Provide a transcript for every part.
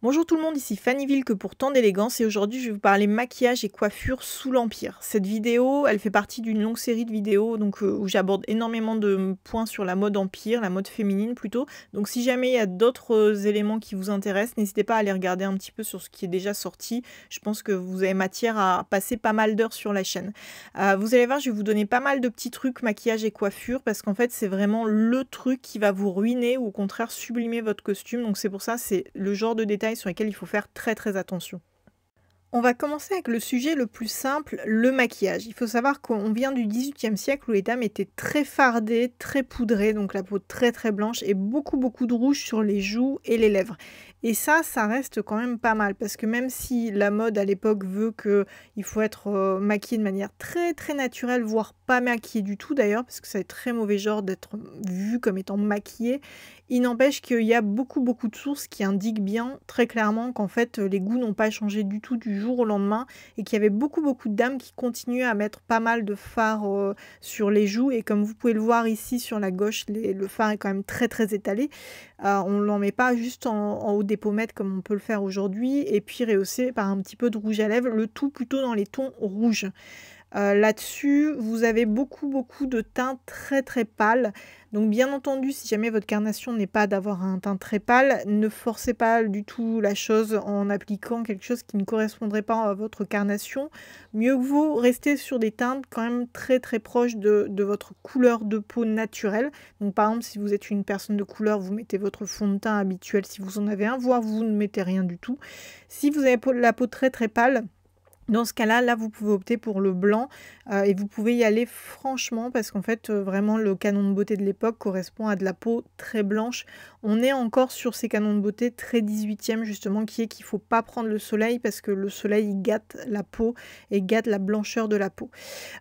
Bonjour tout le monde, ici Fanny Vilque pour Tant d'élégance et aujourd'hui je vais vous parler maquillage et coiffure sous l'Empire. Cette vidéo, elle fait partie d'une longue série de vidéos où j'aborde énormément de points sur la mode empire, la mode féminine plutôt. Donc si jamais il y a d'autres éléments qui vous intéressent, n'hésitez pas à aller regarder un petit peu sur ce qui est déjà sorti. Je pense que vous avez matière à passer pas mal d'heures sur la chaîne. Vous allez voir, je vais vous donner pas mal de petits trucs maquillage et coiffure parce qu'en fait c'est vraiment le truc qui va vous ruiner ou au contraire sublimer votre costume. Donc c'est pour ça, c'est le genre de détails sur lesquels il faut faire très attention. On va commencer avec le sujet le plus simple, le maquillage. Il faut savoir qu'on vient du XVIIIe siècle où les dames étaient très fardées, très poudrées, donc la peau très blanche et beaucoup de rouge sur les joues et les lèvres. Et ça reste quand même pas mal parce que même si la mode à l'époque veut qu'il faut être maquillé de manière très naturelle, voire pas maquillé du tout d'ailleurs, parce que ça est très mauvais genre d'être vu comme étant maquillé, il n'empêche qu'il y a beaucoup de sources qui indiquent bien très clairement qu'en fait les goûts n'ont pas changé du tout du jour au lendemain et qu'il y avait beaucoup de dames qui continuaient à mettre pas mal de fard sur les joues et comme vous pouvez le voir ici sur la gauche, le fard est quand même très étalé. On ne l'en met pas juste en haut des pommettes comme on peut le faire aujourd'hui et puis rehaussé par un petit peu de rouge à lèvres, le tout plutôt dans les tons rouges. Là-dessus, vous avez beaucoup de teintes très pâles. Donc bien entendu, si jamais votre carnation n'est pas d'avoir un teint très pâle, ne forcez pas du tout la chose en appliquant quelque chose qui ne correspondrait pas à votre carnation. Mieux que vous restez sur des teintes quand même très proches de votre couleur de peau naturelle. Donc par exemple, si vous êtes une personne de couleur, vous mettez votre fond de teint habituel si vous en avez un, voire vous ne mettez rien du tout. Si vous avez la peau très pâle, dans ce cas-là, là, vous pouvez opter pour le blanc et vous pouvez y aller franchement parce qu'en fait, vraiment, le canon de beauté de l'époque correspond à de la peau très blanche. On est encore sur ces canons de beauté très 18e justement, qui est qu'il ne faut pas prendre le soleil parce que le soleil il gâte la peau et gâte la blancheur de la peau.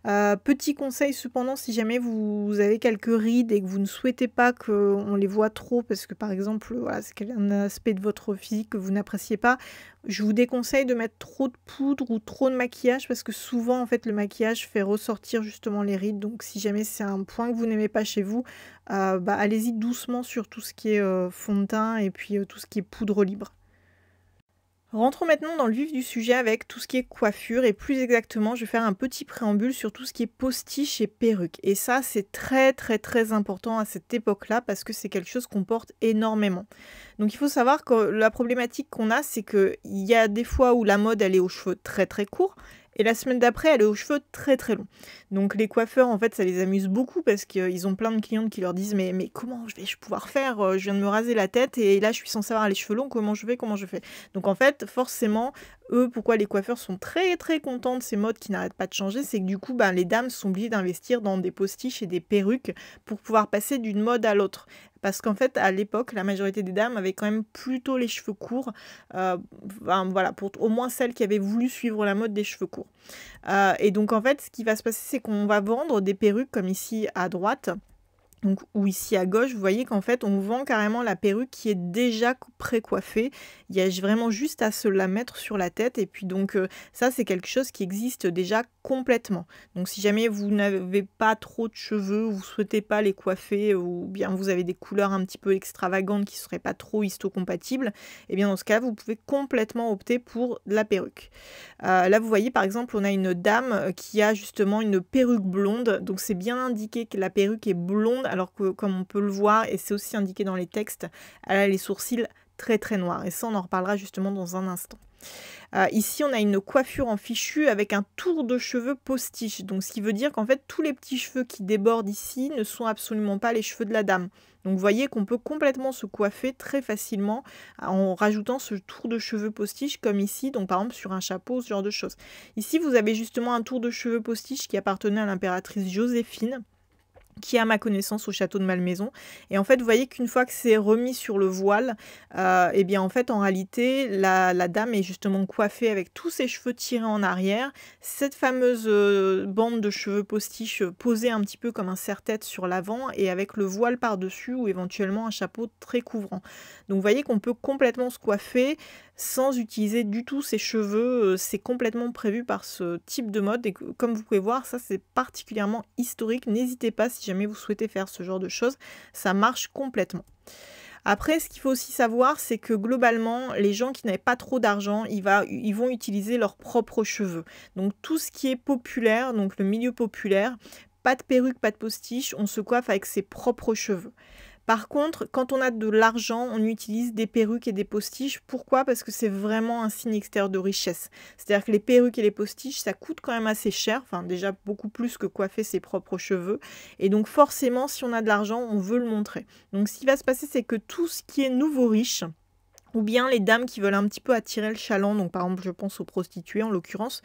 Petit conseil cependant, si jamais vous avez quelques rides et que vous ne souhaitez pas qu'on les voit trop parce que par exemple, voilà, c'est un aspect de votre physique que vous n'appréciez pas, je vous déconseille de mettre trop de poudre ou trop de maquillage parce que souvent en fait le maquillage fait ressortir justement les rides. Donc si jamais c'est un point que vous n'aimez pas chez vous, allez-y doucement sur tout ce qui est fond de teint et puis tout ce qui est poudre libre. Rentrons maintenant dans le vif du sujet avec tout ce qui est coiffure et plus exactement je vais faire un petit préambule sur tout ce qui est postiche et perruque. Et ça c'est très important à cette époque-là parce que c'est quelque chose qu'on porte énormément. Donc il faut savoir que la problématique qu'on a c'est qu'il y a des fois où la mode elle est aux cheveux très courts et la semaine d'après elle est aux cheveux très longs. Donc les coiffeurs en fait ça les amuse beaucoup parce qu'ils ont plein de clientes qui leur disent mais comment je vais pouvoir faire, je viens de me raser la tête et là je suis censée avoir les cheveux longs, comment je fais. Donc en fait forcément eux pourquoi les coiffeurs sont très contents de ces modes qui n'arrêtent pas de changer, c'est que du coup les dames sont obligées d'investir dans des postiches et des perruques pour pouvoir passer d'une mode à l'autre. Parce qu'en fait, à l'époque, la majorité des dames avaient quand même plutôt les cheveux courts. Voilà, pour au moins celles qui avaient voulu suivre la mode des cheveux courts. Et donc, en fait, ce qui va se passer, c'est qu'on va vendre des perruques comme ici à droite. Donc, ou ici à gauche, vous voyez qu'en fait, on vend carrément la perruque qui est déjà pré-coiffée. Il y a vraiment juste à se la mettre sur la tête. Et puis donc, ça, c'est quelque chose qui existe déjà complètement. Donc, si jamais vous n'avez pas trop de cheveux, vous ne souhaitez pas les coiffer, ou bien vous avez des couleurs un petit peu extravagantes qui ne seraient pas trop histo-compatibles, et bien dans ce cas, vous pouvez complètement opter pour la perruque. Là, vous voyez, par exemple, on a une dame qui a justement une perruque blonde. Donc, c'est bien indiqué que la perruque est blonde alors que comme on peut le voir et c'est aussi indiqué dans les textes, elle a les sourcils très noirs et ça on en reparlera justement dans un instant. Ici on a une coiffure en fichu avec un tour de cheveux postiche, donc ce qui veut dire qu'en fait tous les petits cheveux qui débordent ici ne sont absolument pas les cheveux de la dame. Donc vous voyez qu'on peut complètement se coiffer très facilement en rajoutant ce tour de cheveux postiche comme ici, donc par exemple sur un chapeau, ce genre de choses. Ici vous avez justement un tour de cheveux postiche qui appartenait à l'impératrice Joséphine, qui est à ma connaissance au château de Malmaison. Et en fait, vous voyez qu'une fois que c'est remis sur le voile, et bien en fait, en réalité, la dame est justement coiffée avec tous ses cheveux tirés en arrière, cette fameuse bande de cheveux postiche posée un petit peu comme un serre-tête sur l'avant et avec le voile par-dessus ou éventuellement un chapeau très couvrant. Donc vous voyez qu'on peut complètement se coiffer sans utiliser du tout ses cheveux, c'est complètement prévu par ce type de mode et comme vous pouvez voir, ça c'est particulièrement historique, n'hésitez pas si jamais vous souhaitez faire ce genre de choses, ça marche complètement. Après, ce qu'il faut aussi savoir, c'est que globalement, les gens qui n'avaient pas trop d'argent, ils vont utiliser leurs propres cheveux. Donc tout ce qui est populaire, donc le milieu populaire, pas de perruque, pas de postiche, on se coiffe avec ses propres cheveux. Par contre, quand on a de l'argent, on utilise des perruques et des postiches. Pourquoi? Parce que c'est vraiment un signe extérieur de richesse. C'est-à-dire que les perruques et les postiches, ça coûte quand même assez cher. Enfin, déjà beaucoup plus que coiffer ses propres cheveux. Et donc forcément, si on a de l'argent, on veut le montrer. Donc ce qui va se passer, c'est que tout ce qui est nouveau riche, ou bien les dames qui veulent un petit peu attirer le chaland, donc par exemple je pense aux prostituées en l'occurrence,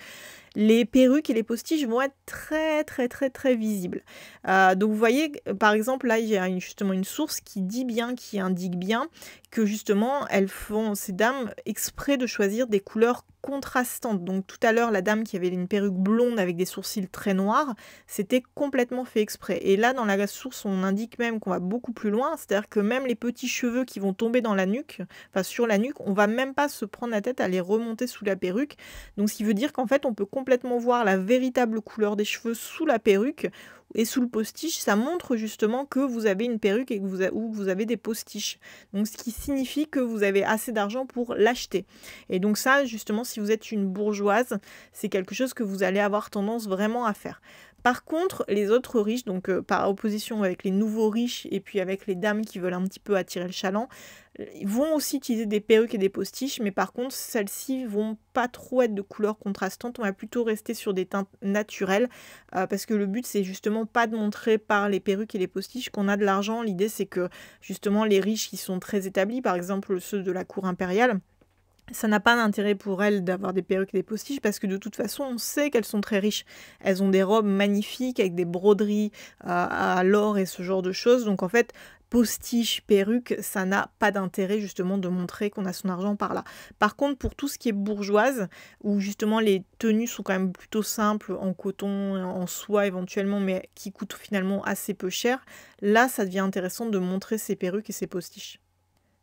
les perruques et les postiches vont être très très très très visibles. Donc vous voyez, par exemple là il y a justement une source qui dit bien, qui indique bien que justement elles font, ces dames, exprès de choisir des couleurs contrastantes. Donc tout à l'heure la dame qui avait une perruque blonde avec des sourcils très noirs, c'était complètement fait exprès. Et là dans la source on indique même qu'on va beaucoup plus loin, c'est-à-dire que même les petits cheveux qui vont tomber dans la nuque, enfin sur la nuque, on va même pas se prendre la tête à les remonter sous la perruque. Donc ce qui veut dire qu'en fait on peut complètement voir la véritable couleur des cheveux sous la perruque et sous le postiche. Ça montre justement que vous avez une perruque et que vous avez des postiches. Donc ce qui signifie que vous avez assez d'argent pour l'acheter. Et donc ça justement, si vous êtes une bourgeoise, c'est quelque chose que vous allez avoir tendance vraiment à faire. Par contre, les autres riches, donc par opposition avec les nouveaux riches et puis avec les dames qui veulent un petit peu attirer le chaland, ils vont aussi utiliser des perruques et des postiches, mais par contre, celles-ci vont pas trop être de couleurs contrastantes. On va plutôt rester sur des teintes naturelles, parce que le but, c'est justement pas de montrer par les perruques et les postiches qu'on a de l'argent. L'idée, c'est que justement, les riches qui sont très établis, par exemple ceux de la cour impériale, ça n'a pas d'intérêt pour elles d'avoir des perruques et des postiches parce que de toute façon, on sait qu'elles sont très riches. Elles ont des robes magnifiques avec des broderies à l'or et ce genre de choses. Donc en fait, postiche, perruque, ça n'a pas d'intérêt justement de montrer qu'on a son argent par là. Par contre, pour tout ce qui est bourgeoise, où justement les tenues sont quand même plutôt simples, en coton, en soie éventuellement, mais qui coûtent finalement assez peu cher, là, ça devient intéressant de montrer ses perruques et ses postiches.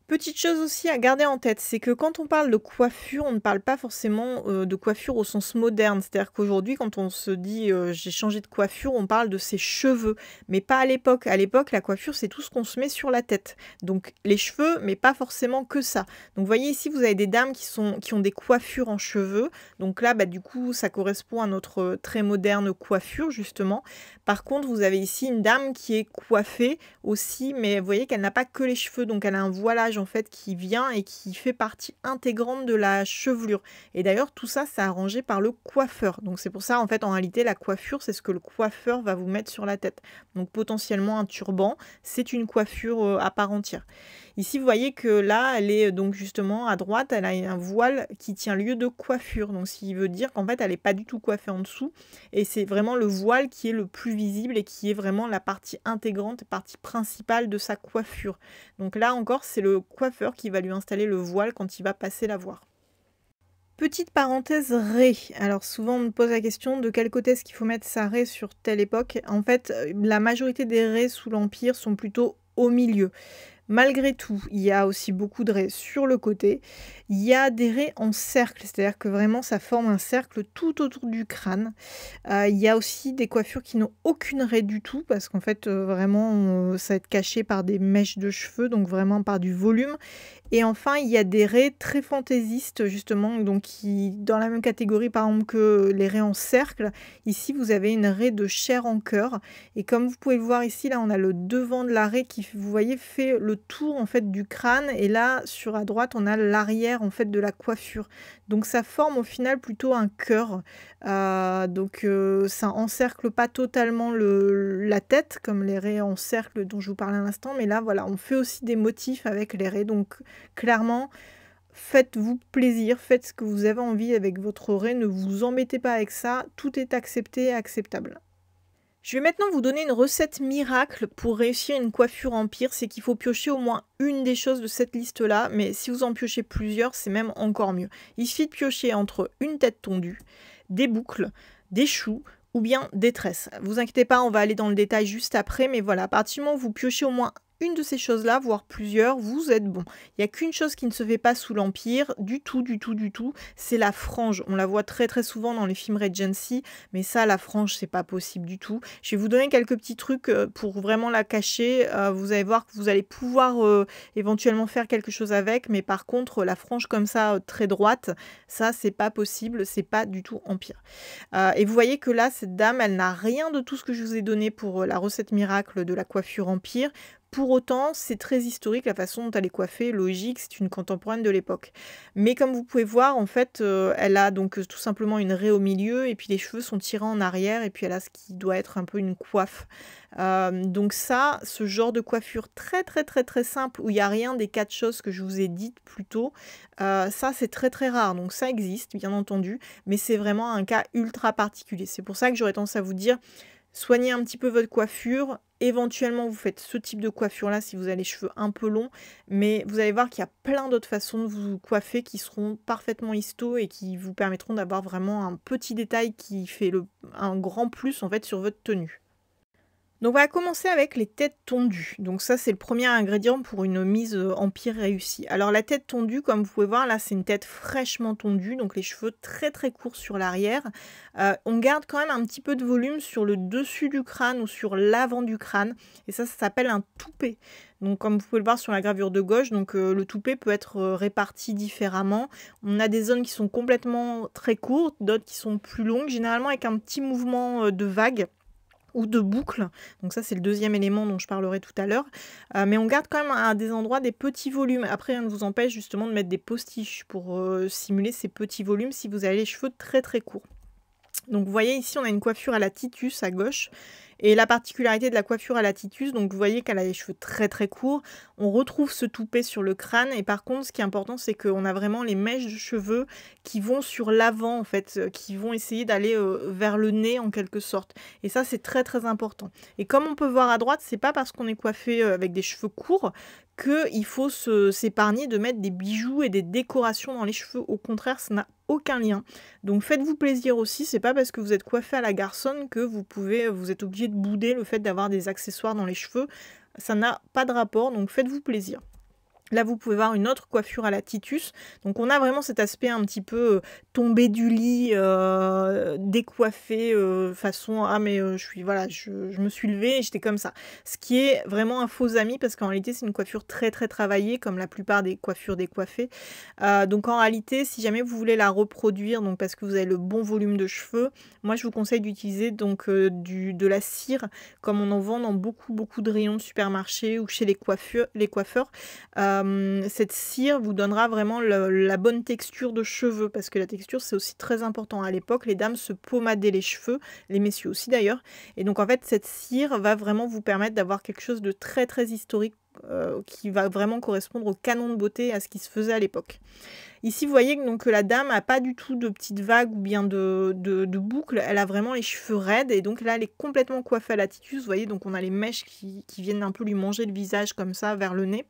Petite chose aussi à garder en tête, c'est que quand on parle de coiffure, on ne parle pas forcément de coiffure au sens moderne. C'est-à-dire qu'aujourd'hui, quand on se dit j'ai changé de coiffure, on parle de ses cheveux, mais pas à l'époque. À l'époque, la coiffure, c'est tout ce qu'on se met sur la tête. Donc les cheveux, mais pas forcément que ça. Donc vous voyez ici, vous avez des dames qui ont des coiffures en cheveux. Donc là, bah, du coup, ça correspond à notre très moderne coiffure, justement. Par contre, vous avez ici une dame qui est coiffée aussi, mais vous voyez qu'elle n'a pas que les cheveux, donc elle a un voilage en fait qui vient et qui fait partie intégrante de la chevelure. Et d'ailleurs tout ça c'est arrangé par le coiffeur. Donc c'est pour ça en fait en réalité la coiffure c'est ce que le coiffeur va vous mettre sur la tête. Donc potentiellement un turban, c'est une coiffure à part entière. Ici vous voyez que là elle est donc justement à droite, elle a un voile qui tient lieu de coiffure. Donc ce qui veut dire qu'en fait elle n'est pas du tout coiffée en dessous et c'est vraiment le voile qui est le plus visible et qui est vraiment la partie intégrante, partie principale de sa coiffure. Donc là encore c'est le coiffeur qui va lui installer le voile quand il va passer la voir. Petite parenthèse raie. Alors souvent on me pose la question de quel côté est-ce qu'il faut mettre sa raie sur telle époque. En fait, la majorité des raies sous l'Empire sont plutôt au milieu. Malgré tout, il y a aussi beaucoup de raies sur le côté. Il y a des raies en cercle, c'est-à-dire que vraiment ça forme un cercle tout autour du crâne. Il y a aussi des coiffures qui n'ont aucune raie du tout, parce qu'en fait vraiment ça va être caché par des mèches de cheveux, donc vraiment par du volume. Et enfin, il y a des raies très fantaisistes, justement, donc qui, dans la même catégorie, par exemple, que les raies en cercle. Ici, vous avez une raie de chair en cœur. Et comme vous pouvez le voir ici, là, on a le devant de la raie qui, vous voyez, fait le tour, en fait, du crâne. Et là, sur à droite, on a l'arrière, en fait, de la coiffure. Donc, ça forme, au final, plutôt un cœur. Ça encercle pas totalement la tête, comme les raies en cercle dont je vous parlais à l'instant. Mais là, voilà, on fait aussi des motifs avec les raies. Donc, clairement, faites-vous plaisir, faites ce que vous avez envie avec votre raie, ne vous embêtez pas avec ça, tout est accepté et acceptable. Je vais maintenant vous donner une recette miracle pour réussir une coiffure empire, c'est qu'il faut piocher au moins une des choses de cette liste-là, mais si vous en piochez plusieurs, c'est même encore mieux. Il suffit de piocher entre une tête tondue, des boucles, des choux, ou bien des tresses. Vous inquiétez pas, on va aller dans le détail juste après, mais voilà, à partir du moment où vous piochez au moins une de ces choses-là, voire plusieurs, vous êtes bon. Il y a qu'une chose qui ne se fait pas sous l'Empire, du tout, du tout, du tout, c'est la frange. On la voit très très souvent dans les films Regency, mais ça, la frange, c'est pas possible du tout. Je vais vous donner quelques petits trucs pour vraiment la cacher. Vous allez voir que vous allez pouvoir éventuellement faire quelque chose avec, mais par contre, la frange comme ça, très droite, ça, c'est pas possible, c'est pas du tout Empire. Et vous voyez que là, cette dame, elle n'a rien de tout ce que je vous ai donné pour la recette miracle de la coiffure Empire. Pour autant, c'est très historique la façon dont elle est coiffée, logique, c'est une contemporaine de l'époque. Mais comme vous pouvez voir, en fait, elle a donc tout simplement une raie au milieu, et puis les cheveux sont tirés en arrière, et puis elle a ce qui doit être un peu une coiffe. Donc ça, ce genre de coiffure très très très très simple, où il n'y a rien des 4 choses que je vous ai dites plus tôt, ça c'est très très rare. Donc ça existe, bien entendu, mais c'est vraiment un cas ultra particulier. C'est pour ça que j'aurais tendance à vous dire, soignez un petit peu votre coiffure. Éventuellement, vous faites ce type de coiffure-là si vous avez les cheveux un peu longs, mais vous allez voir qu'il y a plein d'autres façons de vous coiffer qui seront parfaitement histo et qui vous permettront d'avoir vraiment un petit détail qui fait un grand plus en fait sur votre tenue. Donc on va commencer avec les têtes tondues. Donc ça c'est le premier ingrédient pour une mise Empire réussie. Alors la tête tondue, comme vous pouvez voir là, c'est une tête fraîchement tondue, donc les cheveux très très courts sur l'arrière. On garde quand même un petit peu de volume sur le dessus du crâne ou sur l'avant du crâne, et ça s'appelle un toupet. Donc comme vous pouvez le voir sur la gravure de gauche, donc le toupet peut être réparti différemment. On a des zones qui sont complètement très courtes, d'autres qui sont plus longues, généralement avec un petit mouvement de vague ou de boucle. Donc ça c'est le deuxième élément dont je parlerai tout à l'heure. Mais on garde quand même à des endroits des petits volumes. Après, rien ne vous empêche justement de mettre des postiches pour simuler ces petits volumes si vous avez les cheveux très très courts. Donc vous voyez ici on a une coiffure à la Titus à gauche, et la particularité de la coiffure à la Titus, donc vous voyez qu'elle a les cheveux très très courts, on retrouve ce toupet sur le crâne, et par contre ce qui est important c'est qu'on a vraiment les mèches de cheveux qui vont sur l'avant en fait, qui vont essayer d'aller vers le nez en quelque sorte, et ça c'est très très important. Et comme on peut voir à droite, c'est pas parce qu'on est coiffé avec des cheveux courts qu'il faut s'épargner de mettre des bijoux et des décorations dans les cheveux, au contraire ça n'a aucun lien. Donc faites-vous plaisir aussi, c'est pas parce que vous êtes coiffé à la garçonne que vous êtes obligé de bouder le fait d'avoir des accessoires dans les cheveux, ça n'a pas de rapport, donc faites-vous plaisir. Là, vous pouvez voir une autre coiffure à la Titus. Donc, on a vraiment cet aspect un petit peu tombé du lit, décoiffé, façon « Ah, mais je me suis levée et j'étais comme ça ». Ce qui est vraiment un faux ami parce qu'en réalité, c'est une coiffure très, très travaillée, comme la plupart des coiffures décoiffées. Donc, en réalité, si jamais vous voulez la reproduire, donc parce que vous avez le bon volume de cheveux, moi, je vous conseille d'utiliser donc de la cire, comme on en vend dans beaucoup, beaucoup de rayons de supermarché ou chez les coiffeurs. Cette cire vous donnera vraiment la bonne texture de cheveux, parce que la texture c'est aussi très important. À l'époque, les dames se pommadaient les cheveux, les messieurs aussi d'ailleurs, et donc en fait cette cire va vraiment vous permettre d'avoir quelque chose de très très historique, qui va vraiment correspondre au canon de beauté, à ce qui se faisait à l'époque. Ici, vous voyez donc, que la dame n'a pas du tout de petites vagues ou bien de boucles, elle a vraiment les cheveux raides, et donc là, elle est complètement coiffée à la Titus, vous voyez, donc on a les mèches qui viennent un peu lui manger le visage comme ça, vers le nez.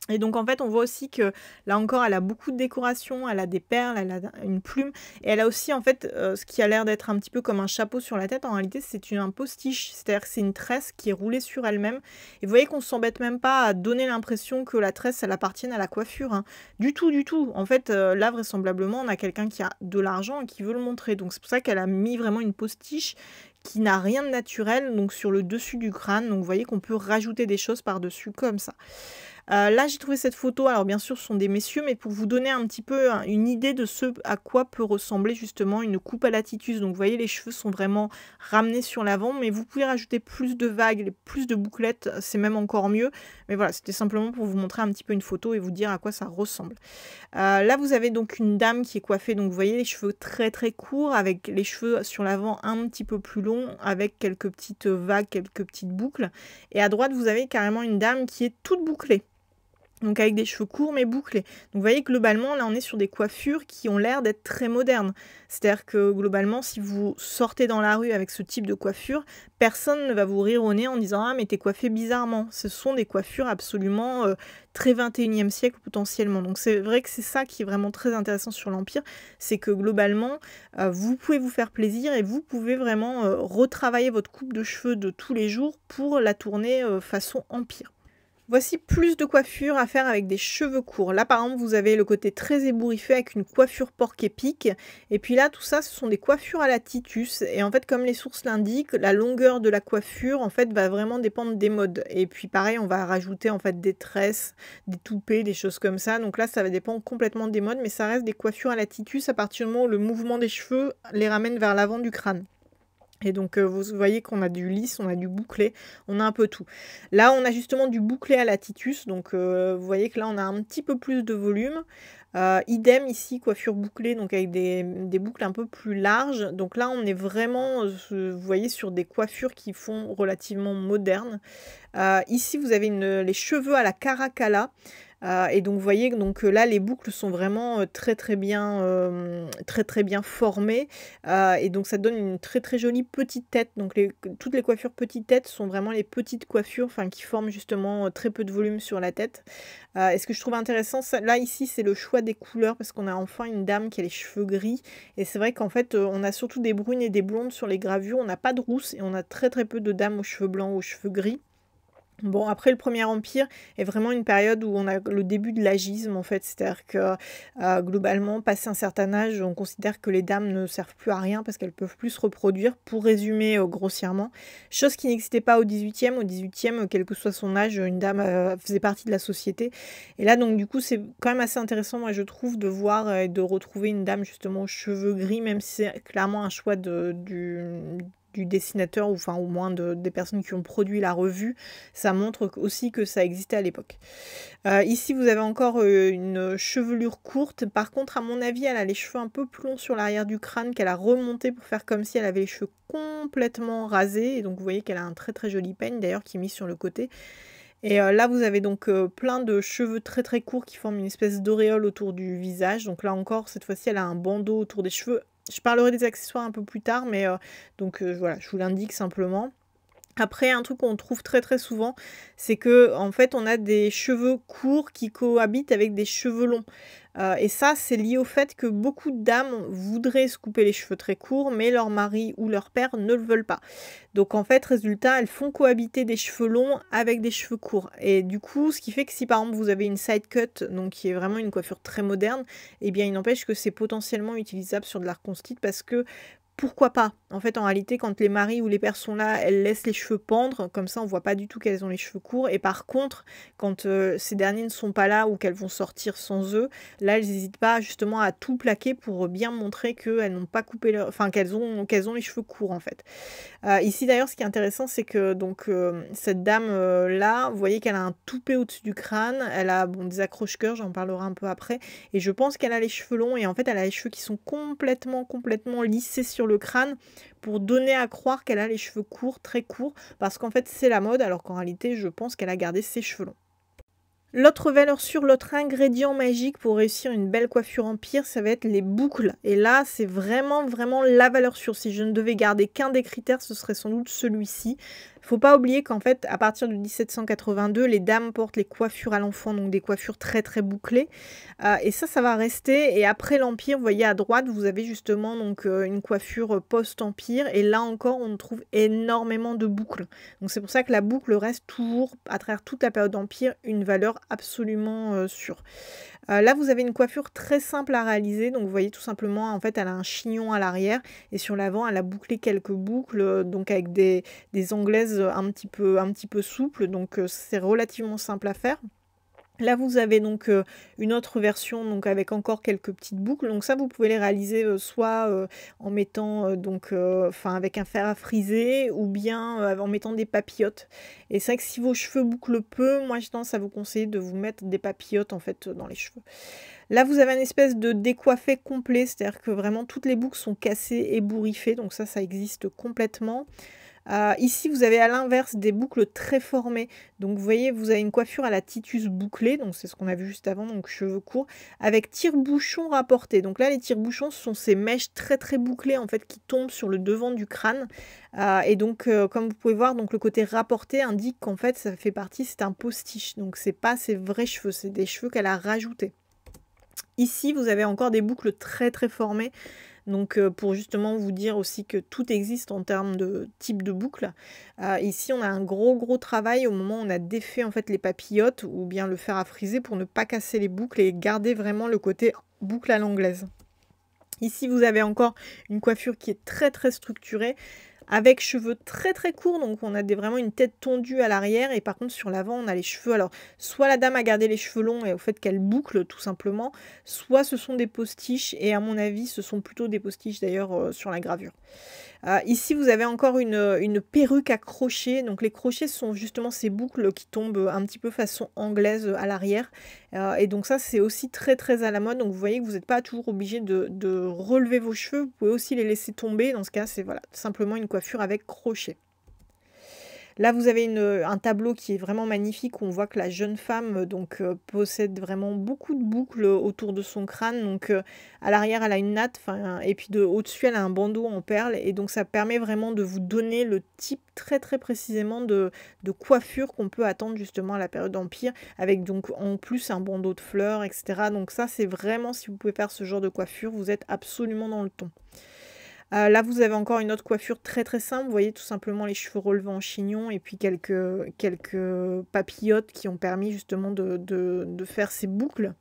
Et donc en fait on voit aussi que là encore elle a beaucoup de décoration, elle a des perles, elle a une plume, et elle a aussi en fait ce qui a l'air d'être un petit peu comme un chapeau sur la tête. En réalité c'est un postiche, c'est-à-dire que c'est une tresse qui est roulée sur elle-même, et vous voyez qu'on ne s'embête même pas à donner l'impression que la tresse elle appartienne à la coiffure, hein. Du tout, du tout. En fait là vraisemblablement on a quelqu'un qui a de l'argent et qui veut le montrer, donc c'est pour ça qu'elle a mis vraiment une postiche qui n'a rien de naturel donc sur le dessus du crâne. Donc vous voyez qu'on peut rajouter des choses par-dessus comme ça. Là j'ai trouvé cette photo, alors bien sûr ce sont des messieurs, mais pour vous donner un petit peu une idée de ce à quoi peut ressembler justement une coupe à la Titus. Donc vous voyez les cheveux sont vraiment ramenés sur l'avant, mais vous pouvez rajouter plus de vagues, plus de bouclettes, c'est même encore mieux. Mais voilà, c'était simplement pour vous montrer un petit peu une photo et vous dire à quoi ça ressemble. Là vous avez donc une dame qui est coiffée, donc vous voyez les cheveux très très courts, avec les cheveux sur l'avant un petit peu plus longs, avec quelques petites vagues, quelques petites boucles. Et à droite vous avez carrément une dame qui est toute bouclée. Donc avec des cheveux courts mais bouclés. Donc vous voyez globalement là on est sur des coiffures qui ont l'air d'être très modernes. C'est-à-dire que globalement si vous sortez dans la rue avec ce type de coiffure, personne ne va vous rire au nez en disant « Ah mais t'es coiffé bizarrement ». Ce sont des coiffures absolument très 21e siècle potentiellement. Donc c'est vrai que c'est ça qui est vraiment très intéressant sur l'Empire, c'est que globalement vous pouvez vous faire plaisir et vous pouvez vraiment retravailler votre coupe de cheveux de tous les jours pour la tourner façon Empire. Voici plus de coiffure à faire avec des cheveux courts. Là, par exemple, vous avez le côté très ébouriffé avec une coiffure porc-épic. Et puis là, tout ça, ce sont des coiffures à la Titus. Et en fait, comme les sources l'indiquent, la longueur de la coiffure, en fait, va vraiment dépendre des modes. Et puis pareil, on va rajouter en fait des tresses, des toupets, des choses comme ça. Donc là, ça va dépendre complètement des modes, mais ça reste des coiffures à la Titus à partir du moment où le mouvement des cheveux les ramène vers l'avant du crâne. Et donc, vous voyez qu'on a du lisse, on a du bouclé, on a un peu tout. Là, on a justement du bouclé à la Titus, donc vous voyez que là, on a un petit peu plus de volume. Idem ici, coiffure bouclée, donc avec des boucles un peu plus larges. Donc là, on est vraiment, vous voyez, sur des coiffures qui font relativement modernes. Ici, vous avez les cheveux à la Caracalla. Et donc, vous voyez, donc là, les boucles sont vraiment très très bien formées. Et donc, ça donne une très très jolie petite tête. Donc, toutes les coiffures petite tête sont vraiment les petites coiffures qui forment justement très peu de volume sur la tête. Et ce que je trouve intéressant, là, ici, c'est le choix des couleurs parce qu'on a enfin une dame qui a les cheveux gris. Et c'est vrai qu'en fait, on a surtout des brunes et des blondes sur les gravures. On n'a pas de rousses et on a très très peu de dames aux cheveux blancs ou aux cheveux gris. Bon, après le Premier Empire est vraiment une période où on a le début de l'agisme, en fait. C'est-à-dire que, globalement, passé un certain âge, on considère que les dames ne servent plus à rien parce qu'elles peuvent plus se reproduire, pour résumer, grossièrement. Chose qui n'existait pas au XVIIIe. Au XVIIIe, quel que soit son âge, une dame, faisait partie de la société. Et là, donc, du coup, c'est quand même assez intéressant, moi, je trouve, de voir et de retrouver une dame, justement, aux cheveux gris, même si c'est clairement un choix du dessinateur, ou enfin au moins des personnes qui ont produit la revue. Ça montre aussi que ça existait à l'époque. Ici, vous avez encore une chevelure courte. Par contre, à mon avis, elle a les cheveux un peu plus longs sur l'arrière du crâne, qu'elle a remonté pour faire comme si elle avait les cheveux complètement rasés. Et donc, vous voyez qu'elle a un très très joli peigne, d'ailleurs, qui est mis sur le côté. Et là, vous avez donc plein de cheveux très très courts qui forment une espèce d'auréole autour du visage. Donc là encore, cette fois-ci, elle a un bandeau autour des cheveux. Je parlerai des accessoires un peu plus tard, mais voilà, je vous l'indique simplement. Après, un truc qu'on trouve très très souvent, c'est que en fait, on a des cheveux courts qui cohabitent avec des cheveux longs. Et ça, c'est lié au fait que beaucoup de dames voudraient se couper les cheveux très courts, mais leur mari ou leur père ne le veulent pas. Donc en fait, résultat, elles font cohabiter des cheveux longs avec des cheveux courts. Et du coup, ce qui fait que si par exemple vous avez une side cut, donc qui est vraiment une coiffure très moderne, eh bien il n'empêche que c'est potentiellement utilisable sur de l'art constite parce que pourquoi pas? En fait, en réalité, quand les maris ou les pères sont là, elles laissent les cheveux pendre, comme ça on voit pas du tout qu'elles ont les cheveux courts. Et par contre, quand ces derniers ne sont pas là ou qu'elles vont sortir sans eux, là elles n'hésitent pas justement à tout plaquer pour bien montrer qu'elles n'ont pas coupé leur... enfin qu'elles ont les cheveux courts en fait. Ici d'ailleurs, ce qui est intéressant, c'est que donc cette dame là, vous voyez qu'elle a un toupet au-dessus du crâne, elle a des accroche-cœurs, j'en parlerai un peu après, et je pense qu'elle a les cheveux longs, et en fait elle a les cheveux qui sont complètement lissés sur le crâne pour donner à croire qu'elle a les cheveux courts, très courts, parce qu'en fait c'est la mode, alors qu'en réalité je pense qu'elle a gardé ses cheveux longs. L'autre valeur sûre, l'autre ingrédient magique pour réussir une belle coiffure empire, ça va être les boucles. Et là, c'est vraiment la valeur sûre. Si je ne devais garder qu'un des critères, ce serait sans doute celui-ci. Faut pas oublier qu'en fait, à partir de 1782, les dames portent les coiffures à l'enfant, donc des coiffures très très bouclées. Et ça va rester. Et après l'Empire, vous voyez à droite, vous avez justement donc une coiffure post-Empire. Et là encore, on trouve énormément de boucles. Donc c'est pour ça que la boucle reste toujours, à travers toute la période d'Empire, une valeur absolument sûre. Là, vous avez une coiffure très simple à réaliser. Donc vous voyez tout simplement, en fait, elle a un chignon à l'arrière. Et sur l'avant, elle a bouclé quelques boucles, donc avec des anglaises un petit peu souples. Donc c'est relativement simple à faire. Là, vous avez donc une autre version donc avec encore quelques petites boucles. Donc ça, vous pouvez les réaliser soit en mettant avec un fer à friser, ou bien en mettant des papillotes. Et c'est vrai que si vos cheveux bouclent peu, moi j'ai tendance à vous conseiller de vous mettre des papillotes en fait dans les cheveux. Là, vous avez une espèce de décoiffé complet, c'est-à-dire que vraiment toutes les boucles sont cassées, ébouriffées. Donc ça existe complètement. Ici, vous avez à l'inverse des boucles très formées. Donc, vous voyez, vous avez une coiffure à la Titus bouclée. Donc, c'est ce qu'on a vu juste avant, donc cheveux courts, avec tire-bouchons rapportés. Donc là, les tire-bouchons, ce sont ces mèches très très bouclées en fait qui tombent sur le devant du crâne. Et donc, comme vous pouvez voir, donc le côté rapporté indique qu'en fait, ça fait partie, c'est un postiche. Donc, c'est pas ses vrais cheveux, c'est des cheveux qu'elle a rajoutés. Ici, vous avez encore des boucles très très formées. Donc pour justement vous dire aussi que tout existe en termes de type de boucle. Ici on a un gros travail au moment où on a défait en fait les papillotes ou bien le fer à friser pour ne pas casser les boucles et garder vraiment le côté boucle à l'anglaise. Ici vous avez encore une coiffure qui est très structurée, avec cheveux très courts, donc on a vraiment une tête tondue à l'arrière et par contre sur l'avant on a les cheveux, alors soit la dame a gardé les cheveux longs et au fait qu'elle boucle tout simplement, soit ce sont des postiches et à mon avis ce sont plutôt des postiches d'ailleurs sur la gravure. Ici vous avez encore une perruque à crochets, donc les crochets sont justement ces boucles qui tombent un petit peu façon anglaise à l'arrière, et donc ça c'est aussi très à la mode, donc vous voyez que vous n'êtes pas toujours obligé de relever vos cheveux, vous pouvez aussi les laisser tomber, dans ce cas c'est voilà, simplement une coiffure avec crochet. Là, vous avez un tableau qui est vraiment magnifique, où on voit que la jeune femme possède vraiment beaucoup de boucles autour de son crâne. Donc à l'arrière, elle a une natte, et puis au-dessus, elle a un bandeau en perles. Et donc ça permet vraiment de vous donner le type très précisément de coiffure qu'on peut attendre justement à la période Empire, avec donc en plus un bandeau de fleurs, etc. Donc ça, c'est vraiment, si vous pouvez faire ce genre de coiffure, vous êtes absolument dans le ton. Là, vous avez encore une autre coiffure très simple. Vous voyez tout simplement les cheveux relevés en chignon et puis quelques papillotes qui ont permis justement de faire ces boucles.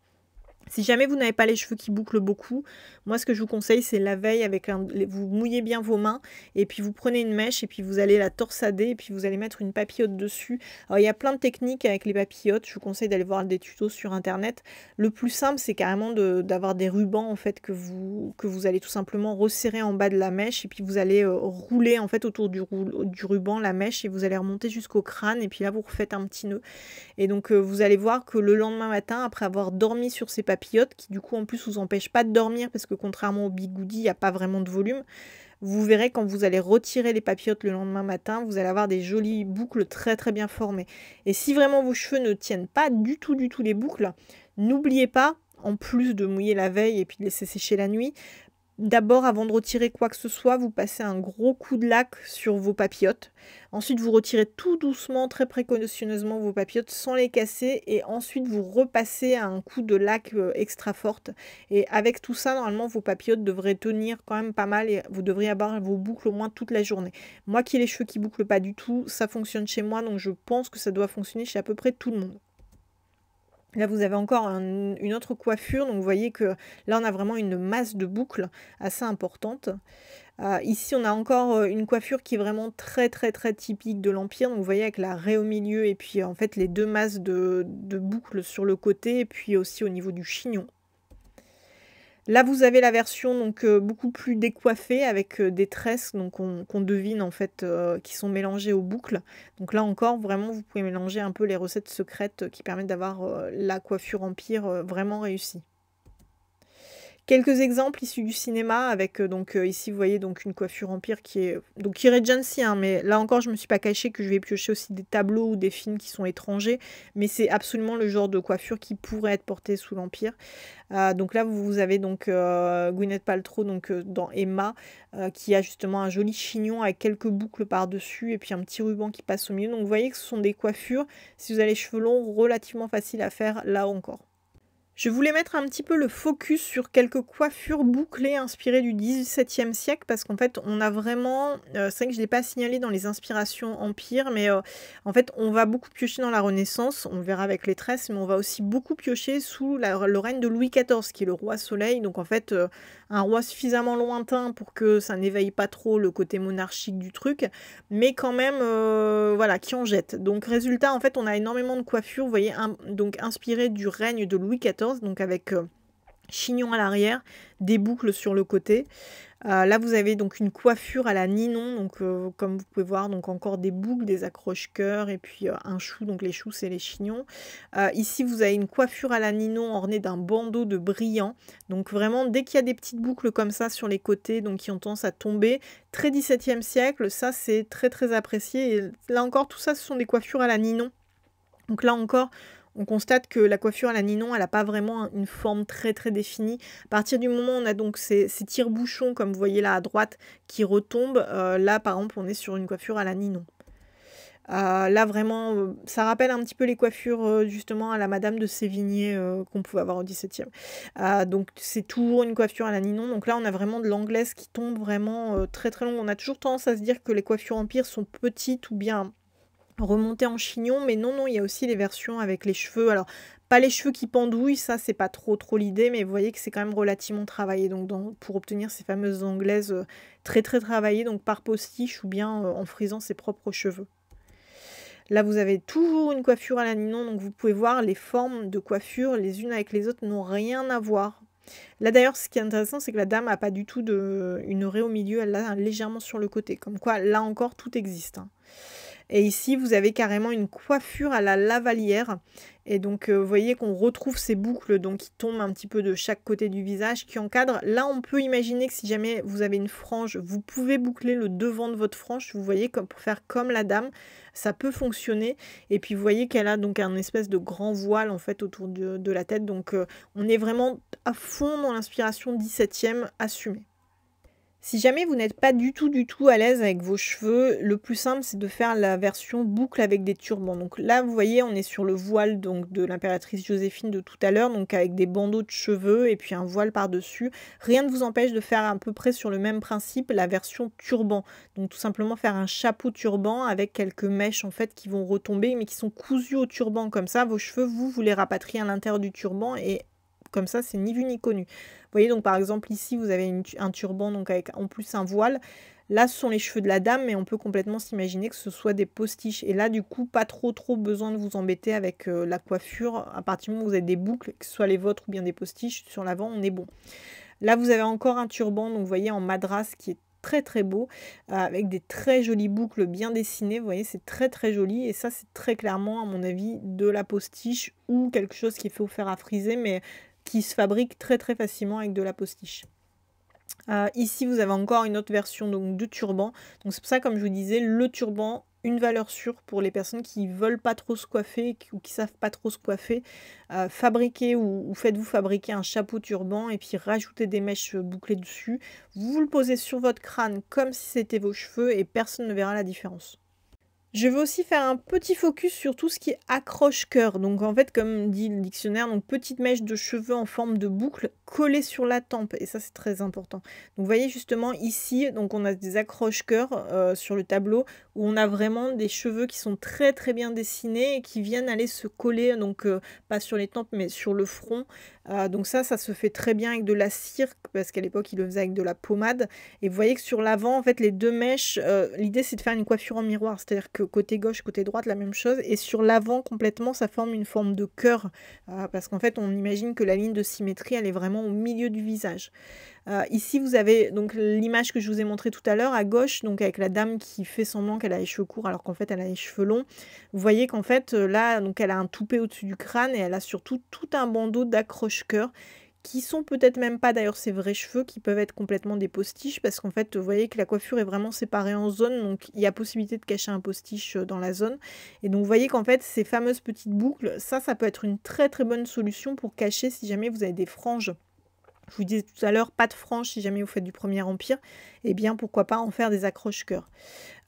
Si jamais vous n'avez pas les cheveux qui bouclent beaucoup, moi ce que je vous conseille c'est la veille vous mouillez bien vos mains et puis vous prenez une mèche et puis vous allez la torsader et puis vous allez mettre une papillote dessus. Alors il y a plein de techniques avec les papillotes, je vous conseille d'aller voir des tutos sur internet. Le plus simple c'est carrément d'avoir des rubans en fait que vous allez tout simplement resserrer en bas de la mèche et puis vous allez rouler en fait autour du ruban la mèche et vous allez remonter jusqu'au crâne et puis là vous refaites un petit nœud. Et donc vous allez voir que le lendemain matin, après avoir dormi sur ces papillotes, qui du coup en plus vous empêchent pas de dormir parce que contrairement au bigoudi, il n'y a pas vraiment de volume, vous verrez quand vous allez retirer les papillotes le lendemain matin, vous allez avoir des jolies boucles très bien formées. Et si vraiment vos cheveux ne tiennent pas du tout les boucles, n'oubliez pas, en plus de mouiller la veille et puis de laisser sécher la nuit, d'abord, avant de retirer quoi que ce soit, vous passez un gros coup de lac sur vos papillotes. Ensuite, vous retirez tout doucement, très précautionneusement vos papillotes sans les casser. Et ensuite, vous repassez un coup de lac extra forte. Et avec tout ça, normalement, vos papillotes devraient tenir quand même pas mal. Et vous devriez avoir vos boucles au moins toute la journée. Moi qui ai les cheveux qui bouclent pas du tout, ça fonctionne chez moi. Donc je pense que ça doit fonctionner chez à peu près tout le monde. Là, vous avez encore une autre coiffure, donc vous voyez que là, on a vraiment une masse de boucles assez importante. Ici, on a encore une coiffure qui est vraiment très typique de l'Empire. Donc vous voyez avec la raie au milieu et puis en fait les deux masses de boucles sur le côté et puis aussi au niveau du chignon. Là, vous avez la version donc beaucoup plus décoiffée avec des tresses donc qu'on devine en fait qui sont mélangées aux boucles. Donc là encore, vraiment, vous pouvez mélanger un peu les recettes secrètes qui permettent d'avoir la coiffure Empire vraiment réussie. Quelques exemples issus du cinéma avec ici vous voyez donc une coiffure Empire qui est donc Regency, hein, mais là encore je me suis pas cachée que je vais piocher aussi des tableaux ou des films qui sont étrangers, mais c'est absolument le genre de coiffure qui pourrait être portée sous l'Empire. Donc là vous avez donc Gwyneth Paltrow dans Emma qui a justement un joli chignon avec quelques boucles par-dessus et puis un petit ruban qui passe au milieu. Donc vous voyez que ce sont des coiffures, si vous avez les cheveux longs, relativement faciles à faire là encore. Je voulais mettre un petit peu le focus sur quelques coiffures bouclées inspirées du XVIIe siècle parce qu'en fait on a vraiment, c'est vrai que je ne l'ai pas signalé dans les inspirations Empire, mais en fait on va beaucoup piocher dans la Renaissance, on le verra avec les tresses, mais on va aussi beaucoup piocher sous le règne de Louis XIV qui est le roi soleil, donc en fait un roi suffisamment lointain pour que ça n'éveille pas trop le côté monarchique du truc, mais quand même voilà, qui en jette. Donc résultat en fait on a énormément de coiffures, vous voyez, donc inspirées du règne de Louis XIV, donc avec chignon à l'arrière, des boucles sur le côté. Là vous avez donc une coiffure à la Ninon, donc comme vous pouvez voir, donc encore des boucles, des accroche-cœurs et puis un chou, donc les choux c'est les chignons. Ici vous avez une coiffure à la Ninon ornée d'un bandeau de brillant, donc vraiment dès qu'il y a des petites boucles comme ça sur les côtés, donc qui ont tendance à tomber, très XVIIe siècle, ça c'est très apprécié. Et là encore tout ça ce sont des coiffures à la Ninon, donc là encore on constate que la coiffure à la Ninon, elle n'a pas vraiment une forme très définie. À partir du moment où on a donc ces tire-bouchons, comme vous voyez là à droite, qui retombent, là par exemple on est sur une coiffure à la Ninon. Là vraiment, ça rappelle un petit peu les coiffures, justement à la Madame de Sévigné, qu'on pouvait avoir au XVIIe. Donc c'est toujours une coiffure à la Ninon. Donc là, on a vraiment de l'anglaise qui tombe vraiment, très, très longue. On a toujours tendance à se dire que les coiffures empire sont petites ou bien remontées en chignon, mais non, non, il y a aussi les versions avec les cheveux. Alors, pas les cheveux qui pendouillent, ça, c'est pas trop l'idée, mais vous voyez que c'est quand même relativement travaillé. Donc pour obtenir ces fameuses anglaises, très, très travaillées, donc par postiche ou bien, en frisant ses propres cheveux. Là, vous avez toujours une coiffure à la Ninon, donc vous pouvez voir les formes de coiffure les unes avec les autres n'ont rien à voir. Là d'ailleurs, ce qui est intéressant, c'est que la dame a pas du tout une raie au milieu, elle l'a légèrement sur le côté. Comme quoi, là encore, tout existe, hein. Et ici, vous avez carrément une coiffure à la Lavalière. Et donc, vous voyez qu'on retrouve ces boucles donc, qui tombent un petit peu de chaque côté du visage, qui encadrent. Là, on peut imaginer que si jamais vous avez une frange, vous pouvez boucler le devant de votre frange, vous voyez, comme pour faire comme la dame. Ça peut fonctionner. Et puis, vous voyez qu'elle a donc un espèce de grand voile, en fait, autour de la tête. Donc, on est vraiment à fond dans l'inspiration 17e assumée. Si jamais vous n'êtes pas du tout à l'aise avec vos cheveux, le plus simple, c'est de faire la version boucle avec des turbans. Donc là, vous voyez, on est sur le voile donc, de l'impératrice Joséphine de tout à l'heure, donc avec des bandeaux de cheveux et puis un voile par-dessus. Rien ne vous empêche de faire à peu près sur le même principe la version turban. Donc tout simplement faire un chapeau turban avec quelques mèches en fait qui vont retomber, mais qui sont cousues au turban. Comme ça, vos cheveux, vous les rapatriez à l'intérieur du turban et comme ça, c'est ni vu ni connu. Vous voyez, donc par exemple, ici, vous avez un turban, donc avec en plus un voile. Là, ce sont les cheveux de la dame, mais on peut complètement s'imaginer que ce soit des postiches. Et là, du coup, pas trop besoin de vous embêter avec la coiffure. À partir du moment où vous avez des boucles, que ce soit les vôtres ou bien des postiches, sur l'avant, on est bon. Là, vous avez encore un turban, donc vous voyez, en madras qui est très beau, avec des très jolies boucles bien dessinées. Vous voyez, c'est très joli. Et ça, c'est très clairement, à mon avis, de la postiche ou quelque chose qui est fait au fer à friser, mais qui se fabrique très facilement avec de la postiche. Ici, vous avez encore une autre version donc, de turban. Donc c'est pour ça, comme je vous disais, le turban, une valeur sûre pour les personnes qui veulent pas trop se coiffer ou qui savent pas trop se coiffer. Fabriquez ou faites-vous fabriquer un chapeau turban et puis rajoutez des mèches bouclées dessus. Vous le posez sur votre crâne comme si c'était vos cheveux et personne ne verra la différence. Je vais aussi faire un petit focus sur tout ce qui est accroche-cœur. Donc en fait, comme dit le dictionnaire, donc petite mèche de cheveux en forme de boucle collée sur la tempe. Et ça, c'est très important. Donc vous voyez justement ici, donc on a des accroche-cœur sur le tableau où on a vraiment des cheveux qui sont très bien dessinés et qui viennent aller se coller, donc pas sur les tempes mais sur le front. Donc ça se fait très bien avec de la cire parce qu'à l'époque, ils le faisaient avec de la pommade. Et vous voyez que sur l'avant, en fait, les deux mèches, l'idée c'est de faire une coiffure en miroir, c'est-à-dire que côté gauche, côté droite, la même chose. Et sur l'avant, complètement, ça forme une forme de cœur, parce qu'en fait, on imagine que la ligne de symétrie, elle est vraiment au milieu du visage. Ici, vous avez donc l'image que je vous ai montrée tout à l'heure, à gauche, donc avec la dame qui fait semblant qu'elle a les cheveux courts, alors qu'en fait, elle a les cheveux longs. Vous voyez qu'en fait, là, donc elle a un toupet au-dessus du crâne et elle a surtout tout un bandeau d'accroche-cœur qui sont peut-être même pas d'ailleurs ses vrais cheveux, qui peuvent être complètement des postiches, parce qu'en fait, vous voyez que la coiffure est vraiment séparée en zones, donc il y a possibilité de cacher un postiche dans la zone. Et donc vous voyez qu'en fait, ces fameuses petites boucles, ça peut être une très bonne solution pour cacher si jamais vous avez des franges. Je vous disais tout à l'heure, pas de franges si jamais vous faites du Premier Empire, eh bien pourquoi pas en faire des accroche-cœurs.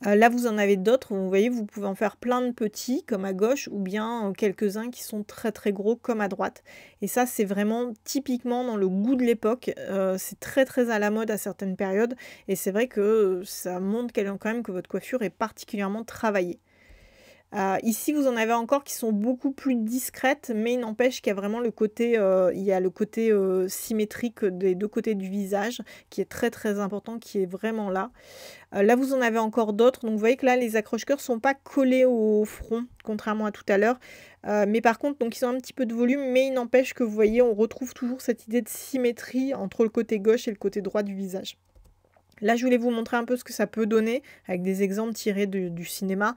Là, vous en avez d'autres, vous voyez, vous pouvez en faire plein de petits, comme à gauche, ou bien quelques-uns qui sont très gros, comme à droite. Et ça, c'est vraiment typiquement dans le goût de l'époque. C'est très à la mode à certaines périodes, et c'est vrai que ça montre quand même que votre coiffure est particulièrement travaillée. Ici, vous en avez encore qui sont beaucoup plus discrètes, mais il n'empêche qu'il y a vraiment le côté, symétrique des deux côtés du visage, qui est très important, qui est vraiment là. Là, vous en avez encore d'autres. Donc, vous voyez que là, les accroche-cœurs ne sont pas collés au front, contrairement à tout à l'heure. Mais par contre, donc, ils ont un petit peu de volume, mais il n'empêche que, vous voyez, on retrouve toujours cette idée de symétrie entre le côté gauche et le côté droit du visage. Là, je voulais vous montrer un peu ce que ça peut donner avec des exemples tirés du cinéma.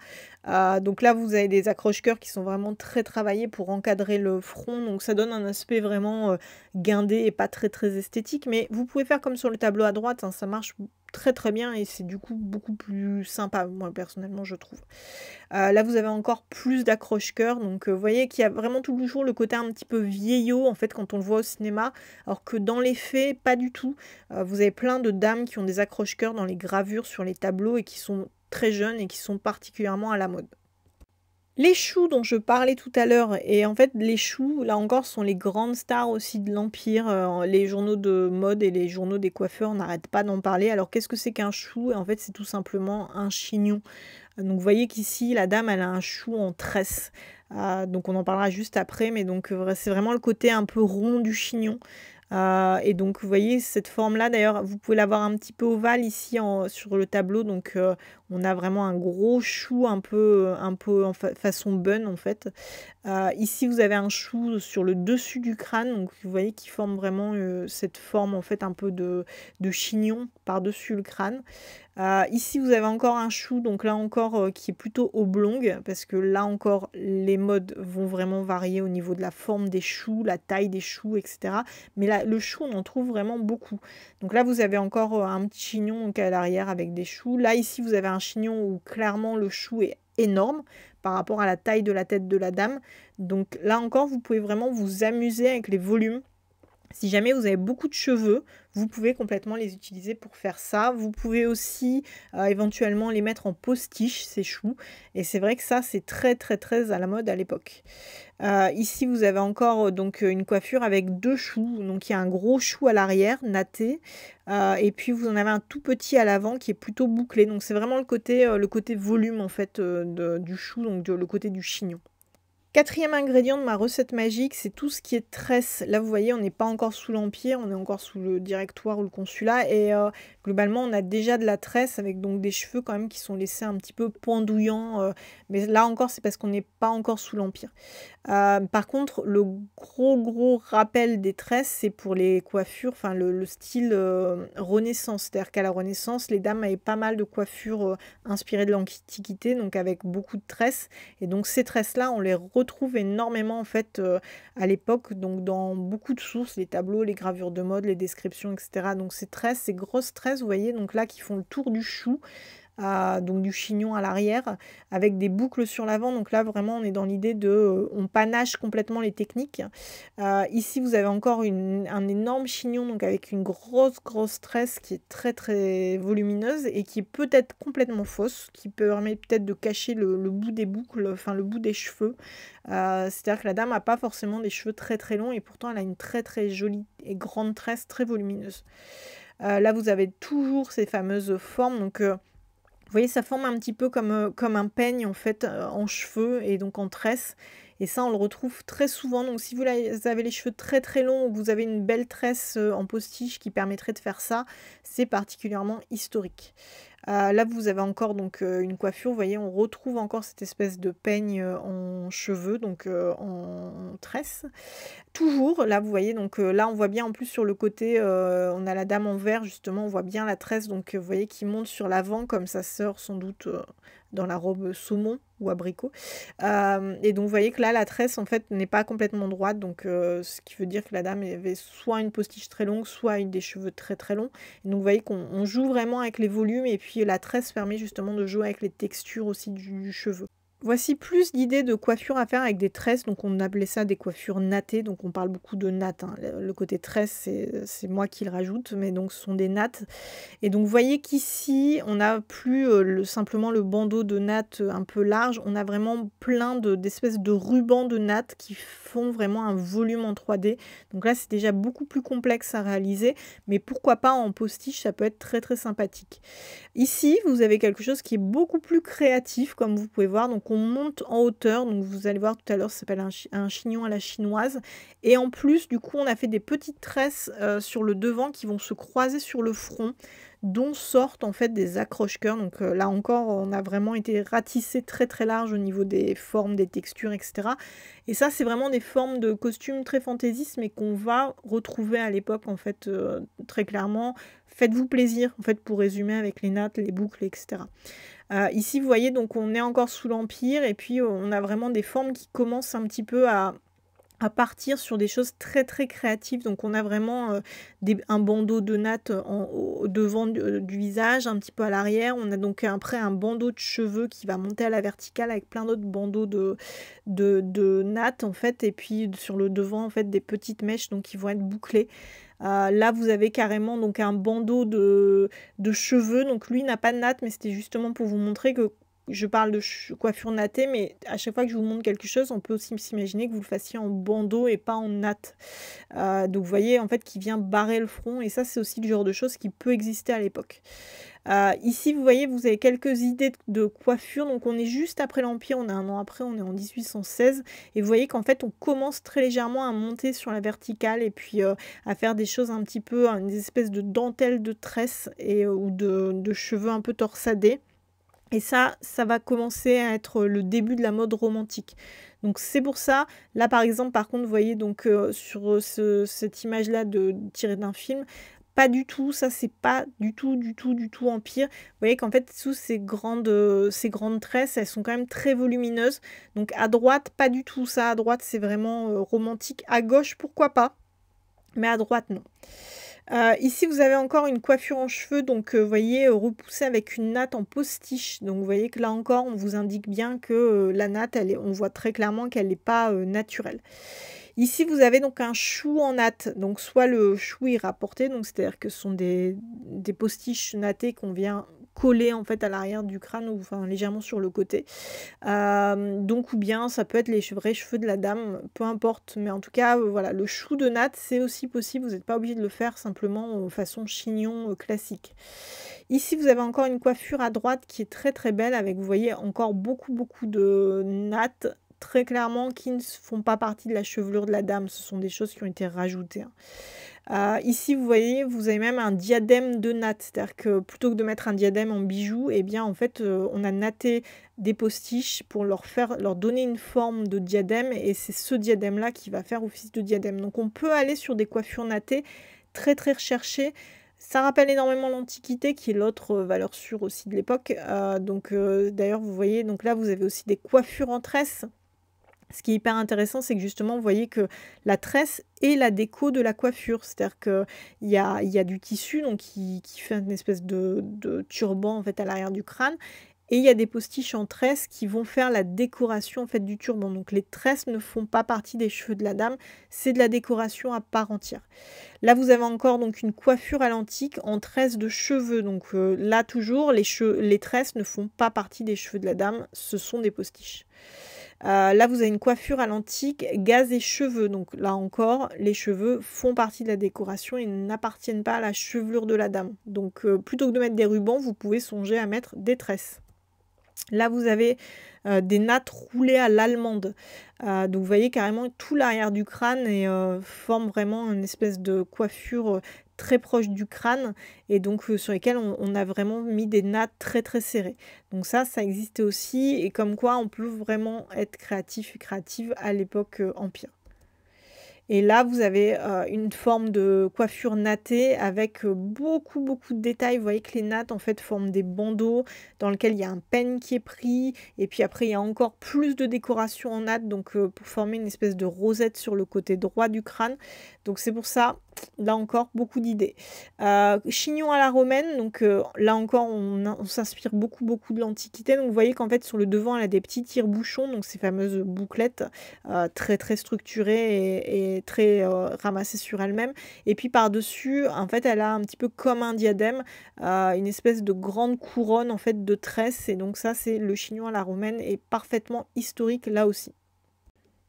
Donc là, vous avez des accroche-cœurs qui sont vraiment très travaillés pour encadrer le front. Donc ça donne un aspect vraiment guindé et pas très esthétique. Mais vous pouvez faire comme sur le tableau à droite, hein, ça marche très bien et c'est du coup beaucoup plus sympa, moi personnellement je trouve. Là vous avez encore plus d'accroche-cœur, donc vous voyez qu'il y a vraiment toujours le côté un petit peu vieillot en fait quand on le voit au cinéma, alors que dans les faits pas du tout. Vous avez plein de dames qui ont des accroche-cœur dans les gravures sur les tableaux et qui sont très jeunes et qui sont particulièrement à la mode. Les choux dont je parlais tout à l'heure et en fait les choux, là encore, sont les grandes stars aussi de l'empire, les journaux de mode et les journaux des coiffeurs n'arrêtent pas d'en parler. Alors qu'est-ce que c'est qu'un chou? En fait, c'est tout simplement un chignon. Donc vous voyez qu'ici, la dame, elle a un chou en tresse. Donc on en parlera juste après, mais donc c'est vraiment le côté un peu rond du chignon. Et donc vous voyez cette forme-là, d'ailleurs, vous pouvez l'avoir un petit peu ovale ici sur le tableau. Donc on a vraiment un gros chou un peu en façon bun en fait. Ici vous avez un chou sur le dessus du crâne, donc vous voyez qui forme vraiment cette forme en fait un peu de chignon par-dessus le crâne. Ici vous avez encore un chou, donc là encore qui est plutôt oblongue, parce que là encore les modes vont vraiment varier au niveau de la forme des choux, la taille des choux, etc. Mais là, le chou, on en trouve vraiment beaucoup. Donc là vous avez encore un petit chignon donc à l'arrière avec des choux. Là ici vous avez un chignon où clairement le chou est énorme par rapport à la taille de la tête de la dame. Donc là encore, vous pouvez vraiment vous amuser avec les volumes. Si jamais vous avez beaucoup de cheveux, vous pouvez complètement les utiliser pour faire ça. Vous pouvez aussi éventuellement les mettre en postiche, ces choux. Et c'est vrai que ça, c'est très très très à la mode à l'époque. Ici, vous avez encore donc une coiffure avec deux choux. Donc il y a un gros chou à l'arrière, natté. Et puis vous en avez un tout petit à l'avant qui est plutôt bouclé. Donc c'est vraiment le côté volume en fait du chou, donc le côté du chignon. Quatrième ingrédient de ma recette magique, c'est tout ce qui est tresse. Là, vous voyez, on n'est pas encore sous l'Empire, on est encore sous le directoire ou le consulat. Et globalement, on a déjà de la tresse avec donc des cheveux quand même qui sont laissés un petit peu pendouillants. Mais là encore, c'est parce qu'on n'est pas encore sous l'Empire. Par contre, le gros rappel des tresses, c'est pour les coiffures, enfin le style Renaissance. C'est-à-dire qu'à la Renaissance, les dames avaient pas mal de coiffures inspirées de l'Antiquité, donc avec beaucoup de tresses. Et donc ces tresses-là, on les retrouve énormément en fait à l'époque, donc dans beaucoup de sources, les tableaux, les gravures de mode, les descriptions, etc. Donc ces tresses, ces grosses tresses, vous voyez, donc là qui font le tour du chou. Donc du chignon à l'arrière avec des boucles sur l'avant. Donc là vraiment on est dans l'idée de on panache complètement les techniques. Ici vous avez encore un énorme chignon donc avec une grosse tresse qui est très très volumineuse et qui est peut-être complètement fausse, qui permet peut-être de cacher le bout des boucles, enfin le bout des cheveux. C'est-à-dire que la dame n'a pas forcément des cheveux très très longs et pourtant elle a une très très jolie et grande tresse très volumineuse. Là vous avez toujours ces fameuses formes, donc vous voyez, ça forme un petit peu comme un peigne en fait en cheveux et donc en tresse. Et ça, on le retrouve très souvent. Donc si vous avez les cheveux très très longs ou que vous avez une belle tresse en postiche qui permettrait de faire ça, c'est particulièrement historique. Là, vous avez encore donc une coiffure. Vous voyez, on retrouve encore cette espèce de peigne en cheveux, donc en tresse. Toujours, là vous voyez, donc là on voit bien en plus sur le côté, on a la dame en vert justement, on voit bien la tresse, donc vous voyez qui monte sur l'avant comme sa sœur sans doute dans la robe saumon ou abricot. Et donc vous voyez que là la tresse en fait n'est pas complètement droite, donc ce qui veut dire que la dame avait soit une postiche très longue, soit des cheveux très très longs. Et donc vous voyez qu'on joue vraiment avec les volumes et puis la tresse permet justement de jouer avec les textures aussi du cheveu. Voici plus d'idées de coiffures à faire avec des tresses, donc on appelait ça des coiffures nattées, donc on parle beaucoup de nattes, hein. Le côté tresse, c'est moi qui le rajoute, mais donc ce sont des nattes. Et donc vous voyez qu'ici, on n'a plus simplement le bandeau de nattes un peu large, on a vraiment plein d'espèces de rubans de nattes qui font vraiment un volume en 3D. Donc là, c'est déjà beaucoup plus complexe à réaliser, mais pourquoi pas en postiche, ça peut être très très sympathique. Ici, vous avez quelque chose qui est beaucoup plus créatif, comme vous pouvez voir. Donc, on monte en hauteur. Donc, vous allez voir tout à l'heure, ça s'appelle un chignon à la chinoise. Et en plus, du coup, on a fait des petites tresses sur le devant qui vont se croiser sur le front, dont sortent en fait des accroche-cœurs. Donc là encore, on a vraiment été ratissé très très large au niveau des formes, des textures, etc. Et ça, c'est vraiment des formes de costumes très fantaisistes, mais qu'on va retrouver à l'époque, en fait, très clairement. Faites-vous plaisir, en fait, pour résumer avec les nattes, les boucles, etc. Ici, vous voyez, donc on est encore sous l'Empire, et puis on a vraiment des formes qui commencent un petit peu à partir sur des choses très très créatives. Donc on a vraiment un bandeau de nattes au devant du visage, un petit peu à l'arrière. On a donc après un bandeau de cheveux qui va monter à la verticale avec plein d'autres bandeaux de nattes en fait. Et puis sur le devant en fait des petites mèches donc qui vont être bouclées. Là vous avez carrément donc un bandeau de cheveux. Donc lui n'a pas de nattes, mais c'était justement pour vous montrer que je parle de coiffure nattée, mais à chaque fois que je vous montre quelque chose, on peut aussi s'imaginer que vous le fassiez en bandeau et pas en natte. Donc vous voyez, en fait, qui vient barrer le front et ça, c'est aussi le genre de choses qui peut exister à l'époque. Ici, vous voyez, vous avez quelques idées de coiffure. Donc on est juste après l'Empire, on est un an après, on est en 1816. Et vous voyez qu'en fait, on commence très légèrement à monter sur la verticale et puis à faire des choses un petit peu, une espèce de dentelle de tresse ou de cheveux un peu torsadés. Et ça va commencer à être le début de la mode romantique. Donc c'est pour ça, là par exemple, par contre, vous voyez donc sur cette image-là tirée d'un film, pas du tout, ça c'est pas du tout Empire. Vous voyez qu'en fait, sous ces grandes tresses, elles sont quand même très volumineuses. Donc à droite, pas du tout ça. À droite, c'est vraiment romantique. À gauche, pourquoi pas, mais à droite, non. Ici, vous avez encore une coiffure en cheveux, donc vous voyez, repoussée avec une natte en postiche. Donc vous voyez que là encore, on vous indique bien que la natte, on voit très clairement qu'elle n'est pas naturelle. Ici, vous avez donc un chou en natte. Donc soit le chou est rapporté, donc c'est-à-dire que ce sont des postiches nattées qu'on vient coller en fait à l'arrière du crâne ou enfin légèrement sur le côté. Donc ou bien ça peut être les vrais cheveux de la dame, peu importe. Mais en tout cas, voilà, le chou de natte, c'est aussi possible. Vous n'êtes pas obligé de le faire simplement façon chignon classique. Ici, vous avez encore une coiffure à droite qui est très très belle avec, vous voyez, encore beaucoup de nattes très clairement qui ne font pas partie de la chevelure de la dame. Ce sont des choses qui ont été rajoutées. Ici, vous voyez, vous avez même un diadème de natte. C'est-à-dire que plutôt que de mettre un diadème en bijoux, eh bien, en fait, on a natté des postiches pour leur donner une forme de diadème. Et c'est ce diadème-là qui va faire office de diadème. Donc, on peut aller sur des coiffures nattées très, très recherchées. Ça rappelle énormément l'Antiquité, qui est l'autre valeur sûre aussi de l'époque. D'ailleurs, vous voyez, donc là, vous avez aussi des coiffures en tresse. Ce qui est hyper intéressant, c'est que justement, vous voyez que la tresse est la déco de la coiffure. C'est-à-dire qu'il y a du tissu donc qui fait une espèce de turban en fait, à l'arrière du crâne. Et il y a des postiches en tresse qui vont faire la décoration en fait, du turban. Donc les tresses ne font pas partie des cheveux de la dame, c'est de la décoration à part entière. Là, vous avez encore donc une coiffure à l'antique en tresse de cheveux. Donc là, toujours, les tresses ne font pas partie des cheveux de la dame, ce sont des postiches. Là, vous avez une coiffure à l'antique, gaz et cheveux. Donc là encore, les cheveux font partie de la décoration et n'appartiennent pas à la chevelure de la dame. Donc plutôt que de mettre des rubans, vous pouvez songer à mettre des tresses. Là, vous avez des nattes roulées à l'allemande. Donc, vous voyez carrément tout l'arrière du crâne et forme vraiment une espèce de coiffure très proche du crâne et donc sur lesquelles on a vraiment mis des nattes très très serrées. Donc ça existait aussi et comme quoi on peut vraiment être créatif et créative à l'époque Empire. Et là, vous avez une forme de coiffure nattée avec beaucoup de détails. Vous voyez que les nattes, en fait, forment des bandeaux dans lesquels il y a un peigne qui est pris. Et puis après, il y a encore plus de décoration en natte, donc pour former une espèce de rosette sur le côté droit du crâne. Donc c'est pour ça, là encore, beaucoup d'idées. Chignon à la romaine, donc là encore, on s'inspire beaucoup de l'Antiquité. Donc vous voyez qu'en fait, sur le devant, elle a des petits tire-bouchons, donc ces fameuses bouclettes très structurées et très ramassée sur elle-même. Et puis par-dessus, en fait, elle a un petit peu comme un diadème, une espèce de grande couronne en fait de tresses. Et donc ça, c'est le chignon à la romaine et parfaitement historique là aussi.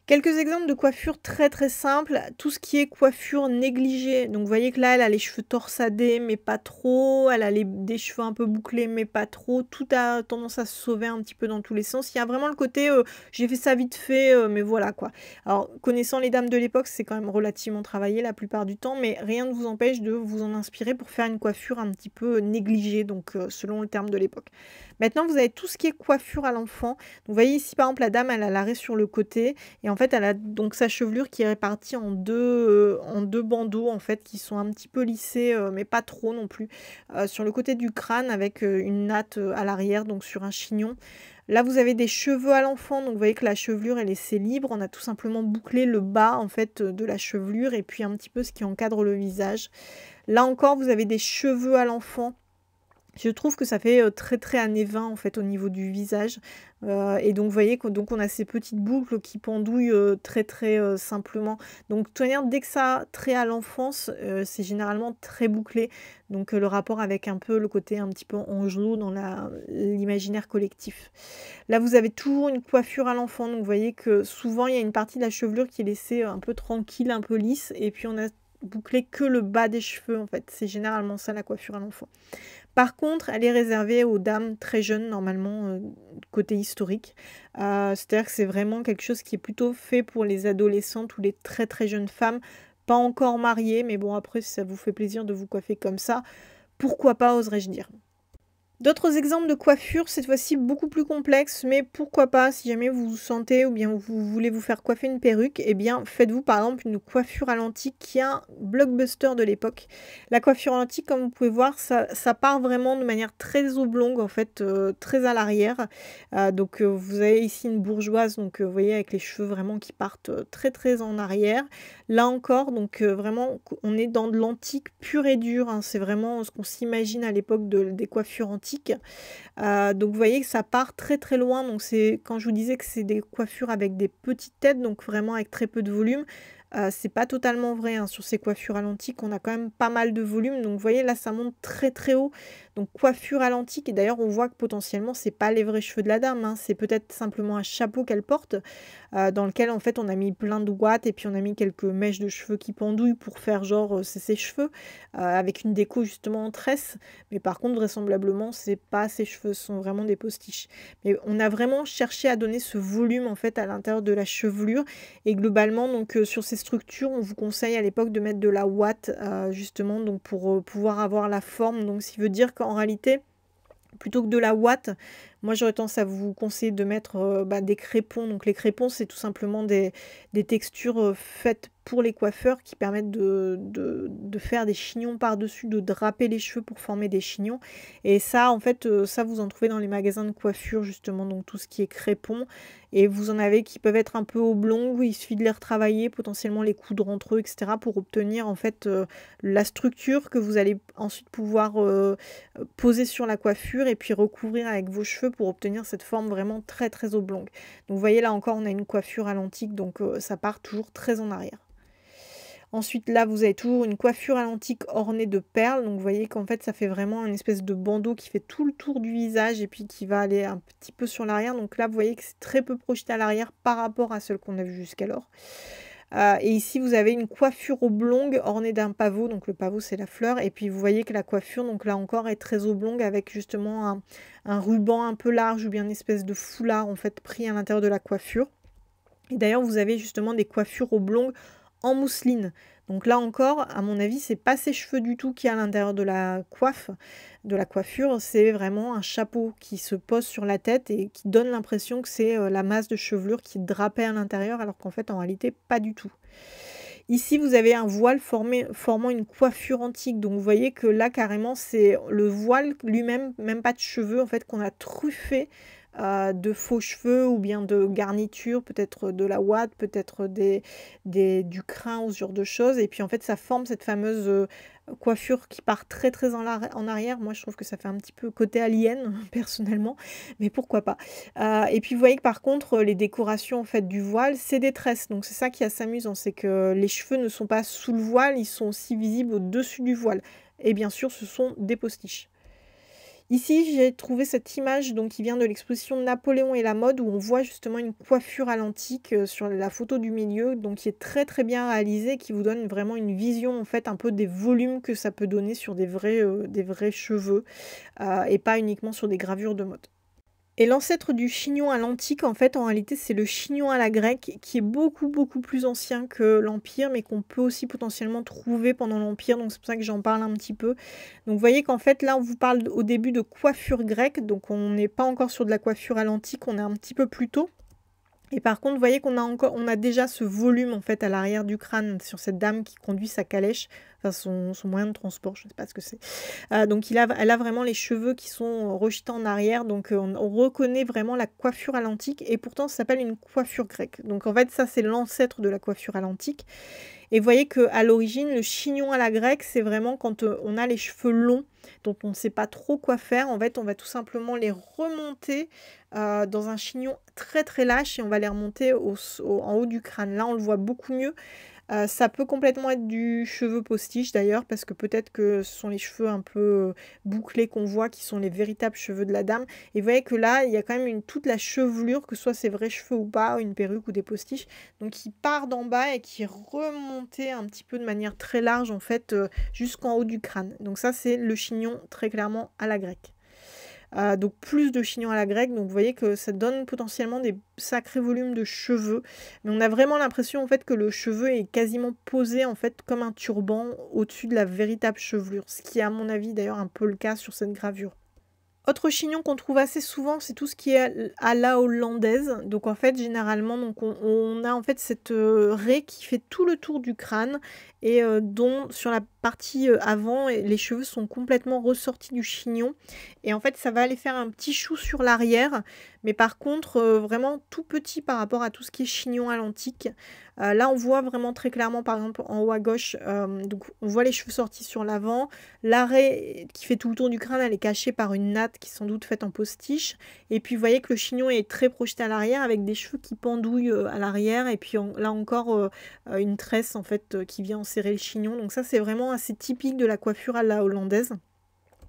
Quelques exemples de coiffure très simples, tout ce qui est coiffure négligée. Donc vous voyez que là, elle a les cheveux torsadés, mais pas trop. Elle a des cheveux un peu bouclés, mais pas trop. Tout a tendance à se sauver un petit peu dans tous les sens. Il y a vraiment le côté, j'ai fait ça vite fait, mais voilà quoi. Alors, connaissant les dames de l'époque, c'est quand même relativement travaillé la plupart du temps, mais rien ne vous empêche de vous en inspirer pour faire une coiffure un petit peu négligée, donc selon le terme de l'époque. Maintenant, vous avez tout ce qui est coiffure à l'enfant. Vous voyez ici, par exemple, la dame, elle a l'arrêt sur le côté. Et en fait, elle a donc sa chevelure qui est répartie en deux bandeaux, en fait, qui sont un petit peu lissés, mais pas trop non plus. Sur le côté du crâne, avec une natte à l'arrière, donc sur un chignon. Là, vous avez des cheveux à l'enfant, donc vous voyez que la chevelure, elle est laissée libre. On a tout simplement bouclé le bas, en fait, de la chevelure, et puis un petit peu ce qui encadre le visage. Là encore, vous avez des cheveux à l'enfant Je trouve que ça fait, très, très années 20 en fait au niveau du visage, et donc vous voyez que donc on a ces petites boucles qui pendouillent, très, très, simplement. Donc de toute manière, dès que ça a trait à l'enfance, c'est généralement très bouclé. Donc le rapport avec un peu le côté un petit peu angelot dans l'imaginaire collectif. Là, vous avez toujours une coiffure à l'enfant, donc vous voyez que souvent il y a une partie de la chevelure qui est laissée, un peu tranquille, un peu lisse et puis on a bouclé que le bas des cheveux en fait. C'est généralement ça la coiffure à l'enfant. Par contre, elle est réservée aux dames très jeunes normalement, côté historique. C'est-à-dire que c'est vraiment quelque chose qui est plutôt fait pour les adolescentes ou les très, très jeunes femmes, pas encore mariées, mais bon après si ça vous fait plaisir de vous coiffer comme ça, pourquoi pas oserais-je dire. D'autres exemples de coiffure, cette fois-ci beaucoup plus complexes, mais pourquoi pas, si jamais vous vous sentez ou bien vous voulez vous faire coiffer une perruque, eh bien faites-vous par exemple une coiffure à l'antique qui est un blockbuster de l'époque. La coiffure à l'antique, comme vous pouvez voir, ça part vraiment de manière très oblongue, en fait, très à l'arrière. Donc vous avez ici une bourgeoise, donc vous voyez avec les cheveux vraiment qui partent très très en arrière. Là encore, donc vraiment, on est dans de l'antique pur et dur, hein, c'est vraiment ce qu'on s'imagine à l'époque des coiffures antiques. Donc vous voyez que ça part très très loin, donc c'est quand je vous disais que c'est des coiffures avec des petites têtes, donc vraiment avec très peu de volume, c'est pas totalement vrai, hein. Sur ces coiffures à l'antique, on a quand même pas mal de volume, donc vous voyez là ça monte très très haut, donc coiffure à l'antique et d'ailleurs on voit que potentiellement c'est pas les vrais cheveux de la dame, hein, c'est peut-être simplement un chapeau qu'elle porte, dans lequel en fait on a mis plein de ouates et puis on a mis quelques mèches de cheveux qui pendouillent pour faire genre c'est ses cheveux, avec une déco justement en tresse, mais par contre vraisemblablement c'est pas ses cheveux, ce sont vraiment des postiches. Mais on a vraiment cherché à donner ce volume en fait à l'intérieur de la chevelure et globalement donc sur ces structures on vous conseille à l'époque de mettre de la ouate justement donc pour pouvoir avoir la forme, donc ce qui veut dire qu'en réalité plutôt que de la ouate, moi j'aurais tendance à vous conseiller de mettre des crépons. Donc les crépons, c'est tout simplement des textures faites pour les coiffeurs qui permettent de faire des chignons par-dessus, de draper les cheveux pour former des chignons. Et ça, en fait, ça vous en trouvez dans les magasins de coiffure, justement, donc tout ce qui est crépons. Et vous en avez qui peuvent être un peu oblongs, où il suffit de les retravailler, potentiellement les coudre entre eux, etc. pour obtenir en fait la structure que vous allez ensuite pouvoir poser sur la coiffure et puis recouvrir avec vos cheveux pour obtenir cette forme vraiment très très oblongue. Donc vous voyez là encore on a une coiffure à l'antique, donc ça part toujours très en arrière. Ensuite là vous avez toujours une coiffure à l'antique ornée de perles, donc vous voyez qu'en fait ça fait vraiment une espèce de bandeau qui fait tout le tour du visage et puis qui va aller un petit peu sur l'arrière. Donc là vous voyez que c'est très peu projeté à l'arrière par rapport à celle qu'on a vue jusqu'alors. Et ici vous avez une coiffure oblongue ornée d'un pavot, donc le pavot c'est la fleur, et puis vous voyez que la coiffure, donc là encore, est très oblongue avec justement un ruban un peu large ou bien une espèce de foulard en fait pris à l'intérieur de la coiffure. Et d'ailleurs vous avez justement des coiffures oblongues en mousseline. Donc là encore, à mon avis, c'est pas ses cheveux du tout qui est à l'intérieur de la coiffure, c'est vraiment un chapeau qui se pose sur la tête et qui donne l'impression que c'est la masse de chevelure qui est drapée à l'intérieur, alors qu'en fait, en réalité, pas du tout. Ici, vous avez un voile formant une coiffure antique. Donc, vous voyez que là, carrément, c'est le voile lui-même, même pas de cheveux, en fait, qu'on a truffé de faux cheveux ou bien de garniture, peut-être de la ouate, peut-être du crin ou ce genre de choses. Et puis, en fait, ça forme cette fameuse coiffure qui part très, très en arrière. Moi, je trouve que ça fait un petit peu côté alien, personnellement, mais pourquoi pas. Et puis, vous voyez que par contre, les décorations en fait du voile, c'est des tresses. Donc, c'est ça qui est assez amusant, c'est que les cheveux ne sont pas sous le voile, ils sont aussi visibles au-dessus du voile. Et bien sûr, ce sont des postiches. Ici, j'ai trouvé cette image donc, qui vient de l'exposition Napoléon et la mode, où on voit justement une coiffure à l'antique sur la photo du milieu, donc qui est très très bien réalisée, qui vous donne vraiment une vision en fait un peu des volumes que ça peut donner sur des vrais cheveux, et pas uniquement sur des gravures de mode. Et l'ancêtre du chignon à l'antique, en fait, en réalité, c'est le chignon à la grecque, qui est beaucoup, beaucoup plus ancien que l'Empire, mais qu'on peut aussi potentiellement trouver pendant l'Empire, donc c'est pour ça que j'en parle un petit peu. Donc vous voyez qu'en fait, là, on vous parle au début de coiffure grecque, donc on n'est pas encore sur de la coiffure à l'antique, on est un petit peu plus tôt. Et par contre, vous voyez qu'on a déjà ce volume en fait à l'arrière du crâne sur cette dame qui conduit sa calèche. enfin son moyen de transport, je ne sais pas ce que c'est. Donc elle a vraiment les cheveux qui sont rejetés en arrière, donc on reconnaît vraiment la coiffure à l'antique, et pourtant ça s'appelle une coiffure grecque. Donc en fait ça c'est l'ancêtre de la coiffure à l'antique. Et vous voyez qu'à l'origine, le chignon à la grecque, c'est vraiment quand on a les cheveux longs, dont on ne sait pas trop quoi faire. En fait, on va tout simplement les remonter dans un chignon très très lâche, et on va les remonter en haut du crâne. Là, on le voit beaucoup mieux. Ça peut complètement être du cheveu postiche d'ailleurs, parce que peut-être que ce sont les cheveux un peu bouclés qu'on voit qui sont les véritables cheveux de la dame. Et vous voyez que là, il y a quand même toute la chevelure, que ce soit ses vrais cheveux ou pas, une perruque ou des postiches, donc qui part d'en bas et qui est remonté un petit peu de manière très large en fait jusqu'en haut du crâne. Donc ça c'est le chignon très clairement à la grecque. Donc plus de chignon à la grecque, donc vous voyez que ça donne potentiellement des sacrés volumes de cheveux, mais on a vraiment l'impression en fait que le cheveu est quasiment posé en fait comme un turban au-dessus de la véritable chevelure, ce qui est à mon avis d'ailleurs un peu le cas sur cette gravure. Autre chignon qu'on trouve assez souvent, c'est tout ce qui est à la hollandaise. Donc en fait, généralement, donc on a en fait cette raie qui fait tout le tour du crâne, et dont sur la partie avant, les cheveux sont complètement ressortis du chignon. Et en fait, ça va aller faire un petit chou sur l'arrière, mais par contre, vraiment tout petit par rapport à tout ce qui est chignon à l'antique. Là, on voit vraiment très clairement, par exemple, en haut à gauche, donc on voit les cheveux sortis sur l'avant. L'arrêt qui fait tout le tour du crâne, elle est cachée par une natte qui est sans doute faite en postiche. Et puis, vous voyez que le chignon est très projeté à l'arrière, avec des cheveux qui pendouillent à l'arrière. Et puis, là encore, une tresse, en fait, qui vient serrer le chignon. Donc ça, c'est vraiment assez typique de la coiffure à la hollandaise.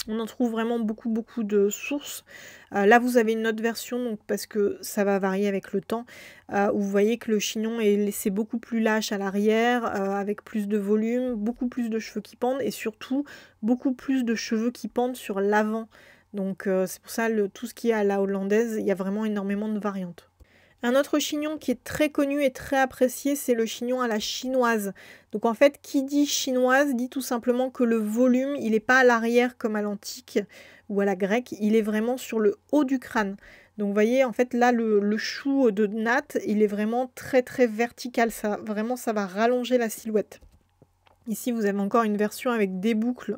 On en trouve vraiment beaucoup de sources. Là, vous avez une autre version, donc, parce que ça va varier avec le temps, où vous voyez que le chignon est laissé beaucoup plus lâche à l'arrière, avec plus de volume, beaucoup plus de cheveux qui pendent, et surtout beaucoup plus de cheveux qui pendent sur l'avant. Donc c'est pour ça, tout ce qui est à la hollandaise, il y a vraiment énormément de variantes. Un autre chignon qui est très connu et très apprécié, c'est le chignon à la chinoise. Donc en fait, qui dit chinoise dit tout simplement que le volume, il n'est pas à l'arrière comme à l'antique ou à la grecque, il est vraiment sur le haut du crâne. Donc vous voyez, en fait, là, le chou de natte, il est vraiment très très vertical. Vraiment, ça va rallonger la silhouette. Ici, vous avez encore une version avec des boucles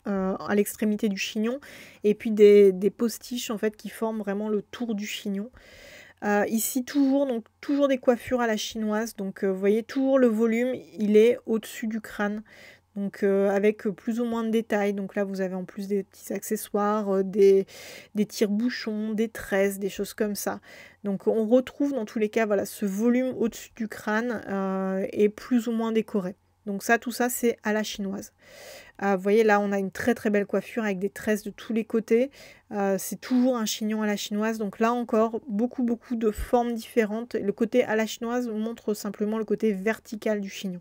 à l'extrémité du chignon, et puis des postiches en fait qui forment vraiment le tour du chignon. Ici toujours des coiffures à la chinoise, donc vous voyez toujours le volume, il est au-dessus du crâne, donc avec plus ou moins de détails. Donc là vous avez en plus des petits accessoires, des tire-bouchons, des tresses, des choses comme ça. Donc on retrouve dans tous les cas voilà, ce volume au-dessus du crâne est plus ou moins décoré. Donc ça, tout ça, c'est à la chinoise. Vous voyez, là, on a une très très belle coiffure avec des tresses de tous les côtés. C'est toujours un chignon à la chinoise. Donc là encore, beaucoup de formes différentes. Le côté à la chinoise montre simplement le côté vertical du chignon.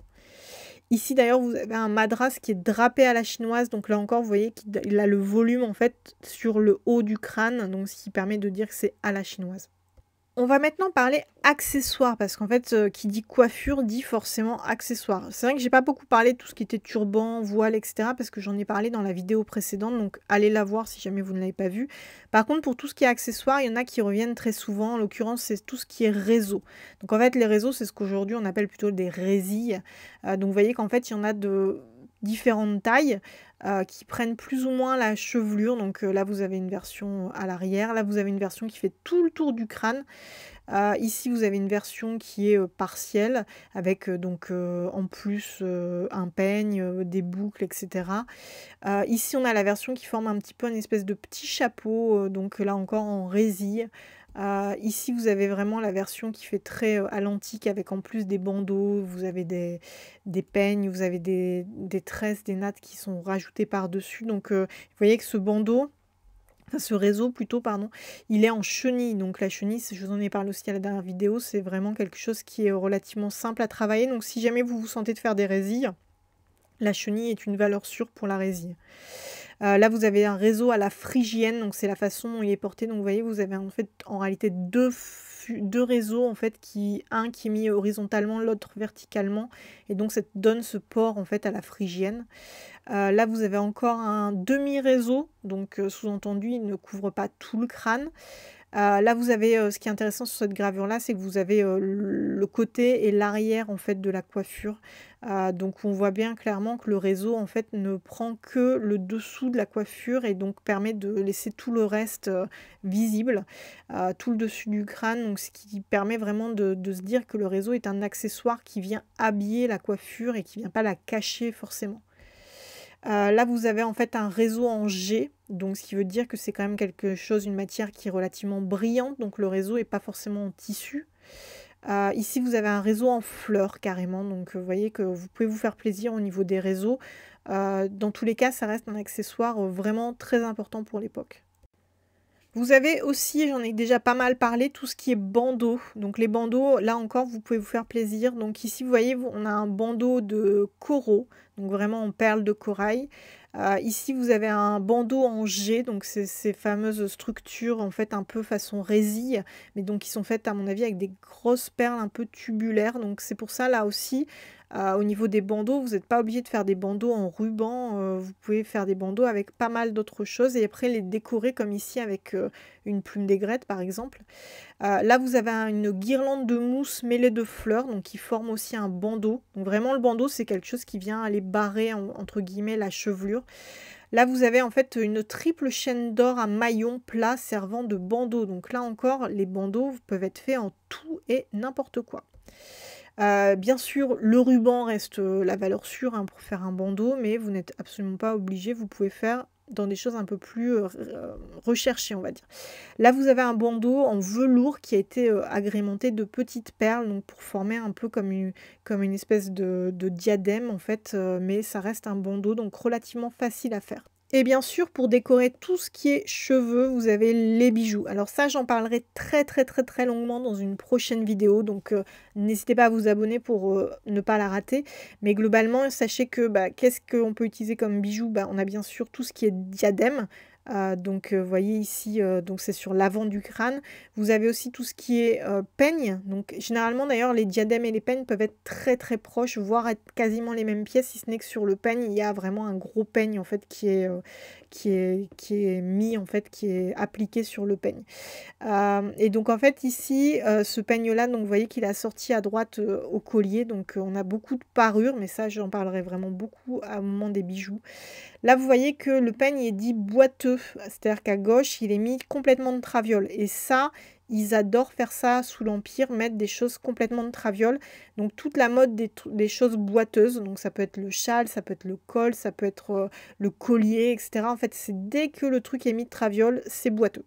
Ici, d'ailleurs, vous avez un madras qui est drapé à la chinoise. Donc là encore, vous voyez qu'il a le volume en fait sur le haut du crâne. Donc ce qui permet de dire que c'est à la chinoise. On va maintenant parler accessoires, parce qu'en fait, qui dit coiffure dit forcément accessoires. C'est vrai que j'ai pas beaucoup parlé de tout ce qui était turban, voile, etc. parce que j'en ai parlé dans la vidéo précédente, donc allez la voir si jamais vous ne l'avez pas vue. Par contre, pour tout ce qui est accessoires, il y en a qui reviennent très souvent. En l'occurrence, c'est tout ce qui est réseau. Donc en fait, les réseaux, c'est ce qu'aujourd'hui on appelle plutôt des résilles. Donc vous voyez qu'en fait, il y en a de différentes tailles qui prennent plus ou moins la chevelure. Donc là vous avez une version à l'arrière, là vous avez une version qui fait tout le tour du crâne. Ici vous avez une version qui est partielle avec donc en plus un peigne, des boucles, etc. Ici on a la version qui forme un petit peu une espèce de petit chapeau, donc là encore en résille. Ici vous avez vraiment la version qui fait très à l'antique, avec en plus des bandeaux, vous avez des peignes, vous avez des tresses, des nattes qui sont rajoutées par-dessus. Donc vous voyez que ce bandeau, enfin ce réseau plutôt, pardon, il est en chenille. Donc la chenille, je vous en ai parlé aussi à la dernière vidéo, c'est vraiment quelque chose qui est relativement simple à travailler. Donc si jamais vous vous sentez de faire des résilles, la chenille est une valeur sûre pour la résille. Là, vous avez un réseau à la phrygienne, donc c'est la façon dont il est porté. Donc vous voyez, vous avez en fait en réalité deux réseaux, en fait, un qui est mis horizontalement, l'autre verticalement, et donc ça donne ce port en fait à la phrygienne. Là, vous avez encore un demi-réseau, donc sous-entendu, il ne couvre pas tout le crâne. Là, vous avez, ce qui est intéressant sur cette gravure-là, c'est que vous avez, le côté et l'arrière, en fait, de la coiffure. Donc on voit bien clairement que le réseau, en fait, ne prend que le dessous de la coiffure et donc permet de laisser tout le reste, visible, tout le dessus du crâne. Donc ce qui permet vraiment de se dire que le réseau est un accessoire qui vient habiller la coiffure et qui vient pas la cacher forcément. Là, vous avez en fait un réseau en G, donc ce qui veut dire que c'est quand même quelque chose, une matière qui est relativement brillante, donc le réseau n'est pas forcément en tissu. Ici, vous avez un réseau en fleurs carrément, donc vous voyez que vous pouvez vous faire plaisir au niveau des réseaux. Dans tous les cas, ça reste un accessoire vraiment très important pour l'époque. Vous avez aussi, j'en ai déjà pas mal parlé, tout ce qui est bandeau. Donc les bandeaux, là encore, vous pouvez vous faire plaisir. Donc ici, vous voyez, on a un bandeau de coraux, donc vraiment en perles de corail. Ici, vous avez un bandeau en G, donc c'est ces fameuses structures en fait un peu façon résille, mais donc qui sont faites à mon avis avec des grosses perles un peu tubulaires. Donc c'est pour ça là aussi, au niveau des bandeaux, vous n'êtes pas obligé de faire des bandeaux en ruban, vous pouvez faire des bandeaux avec pas mal d'autres choses et après les décorer comme ici avec une plume d'aigrette par exemple. Là vous avez une guirlande de mousse mêlée de fleurs, donc qui forme aussi un bandeau. Donc vraiment le bandeau c'est quelque chose qui vient aller barrer entre guillemets la chevelure. Là vous avez en fait une triple chaîne d'or à maillon plat servant de bandeau. Donc là encore les bandeaux peuvent être faits en tout et n'importe quoi. Bien sûr, le ruban reste la valeur sûre hein, pour faire un bandeau, mais vous n'êtes absolument pas obligé. Vous pouvez faire dans des choses un peu plus recherchées, on va dire. Là, vous avez un bandeau en velours qui a été agrémenté de petites perles, donc pour former un peu comme une espèce de diadème, en fait, mais ça reste un bandeau, donc relativement facile à faire. Et bien sûr, pour décorer tout ce qui est cheveux, vous avez les bijoux. Alors ça, j'en parlerai très longuement dans une prochaine vidéo. Donc, n'hésitez pas à vous abonner pour ne pas la rater. Mais globalement, sachez que qu'est-ce qu'on peut utiliser comme bijoux? On a bien sûr tout ce qui est diadème. Donc, vous voyez ici, donc c'est sur l'avant du crâne. Vous avez aussi tout ce qui est peigne. Donc, généralement, d'ailleurs, les diadèmes et les peignes peuvent être très proches, voire être quasiment les mêmes pièces, si ce n'est que sur le peigne, il y a vraiment un gros peigne, en fait, qui est mis, en fait, qui est appliqué sur le peigne. Et donc, en fait, ici, ce peigne-là, donc, vous voyez qu'il est assorti à droite au collier. Donc, on a beaucoup de parures, mais ça, j'en parlerai vraiment beaucoup au moment des bijoux. Là, vous voyez que le peigne est dit boiteux, c'est-à-dire qu'à gauche, il est mis complètement de traviole. Et ça, ils adorent faire ça sous l'Empire, mettre des choses complètement de traviole. Donc toute la mode des choses boiteuses, donc ça peut être le châle, ça peut être le col, ça peut être le collier, etc. En fait, c'est dès que le truc est mis de traviole, c'est boiteux.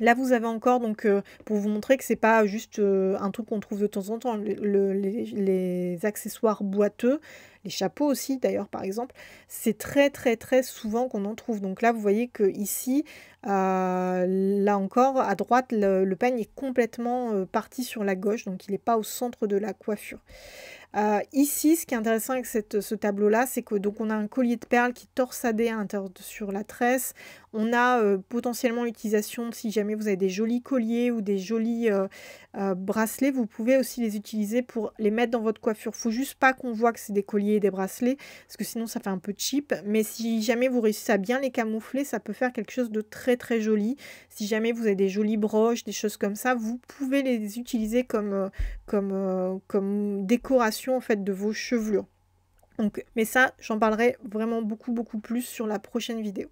Là, vous avez encore, donc, pour vous montrer que c'est pas juste un truc qu'on trouve de temps en temps, les accessoires boiteux, les chapeaux aussi d'ailleurs par exemple, c'est très souvent qu'on en trouve. Donc là, vous voyez que ici, là encore, à droite, le peigne est complètement parti sur la gauche, donc il n'est pas au centre de la coiffure. Ici, ce qui est intéressant avec ce tableau-là, c'est que donc on a un collier de perles qui est torsadé à l'intérieur sur la tresse. On a potentiellement l'utilisation, si jamais vous avez des jolis colliers ou des jolis bracelets, vous pouvez aussi les utiliser pour les mettre dans votre coiffure. Faut juste pas qu'on voit que c'est des colliers et des bracelets, parce que sinon ça fait un peu cheap. Mais si jamais vous réussissez à bien les camoufler, ça peut faire quelque chose de très joli. Si jamais vous avez des jolies broches, des choses comme ça, vous pouvez les utiliser comme décoration en fait de vos chevelures. Donc, mais ça, j'en parlerai vraiment beaucoup plus sur la prochaine vidéo.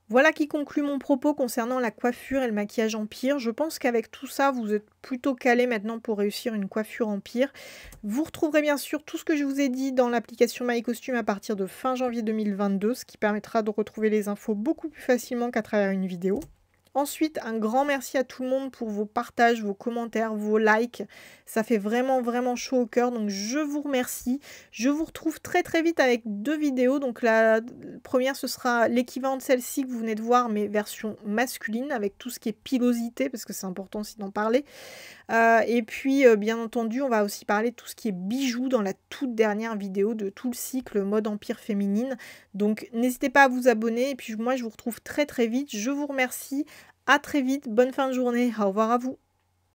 Voilà qui conclut mon propos concernant la coiffure et le maquillage empire. Je pense qu'avec tout ça, vous êtes plutôt calé maintenant pour réussir une coiffure empire. Vous retrouverez bien sûr tout ce que je vous ai dit dans l'application MyCostume à partir de fin janvier 2022, ce qui permettra de retrouver les infos beaucoup plus facilement qu'à travers une vidéo. Ensuite, un grand merci à tout le monde pour vos partages, vos commentaires, vos likes. Ça fait vraiment chaud au cœur, donc je vous remercie. Je vous retrouve très vite avec 2 vidéos. Donc la première, ce sera l'équivalent de celle-ci que vous venez de voir, mais version masculine, avec tout ce qui est pilosité, parce que c'est important aussi d'en parler. Et puis, bien entendu, on va aussi parler de tout ce qui est bijoux dans la toute dernière vidéo de tout le cycle mode empire féminine. Donc n'hésitez pas à vous abonner, et puis moi je vous retrouve très vite. Je vous remercie. À très vite, bonne fin de journée, au revoir à vous.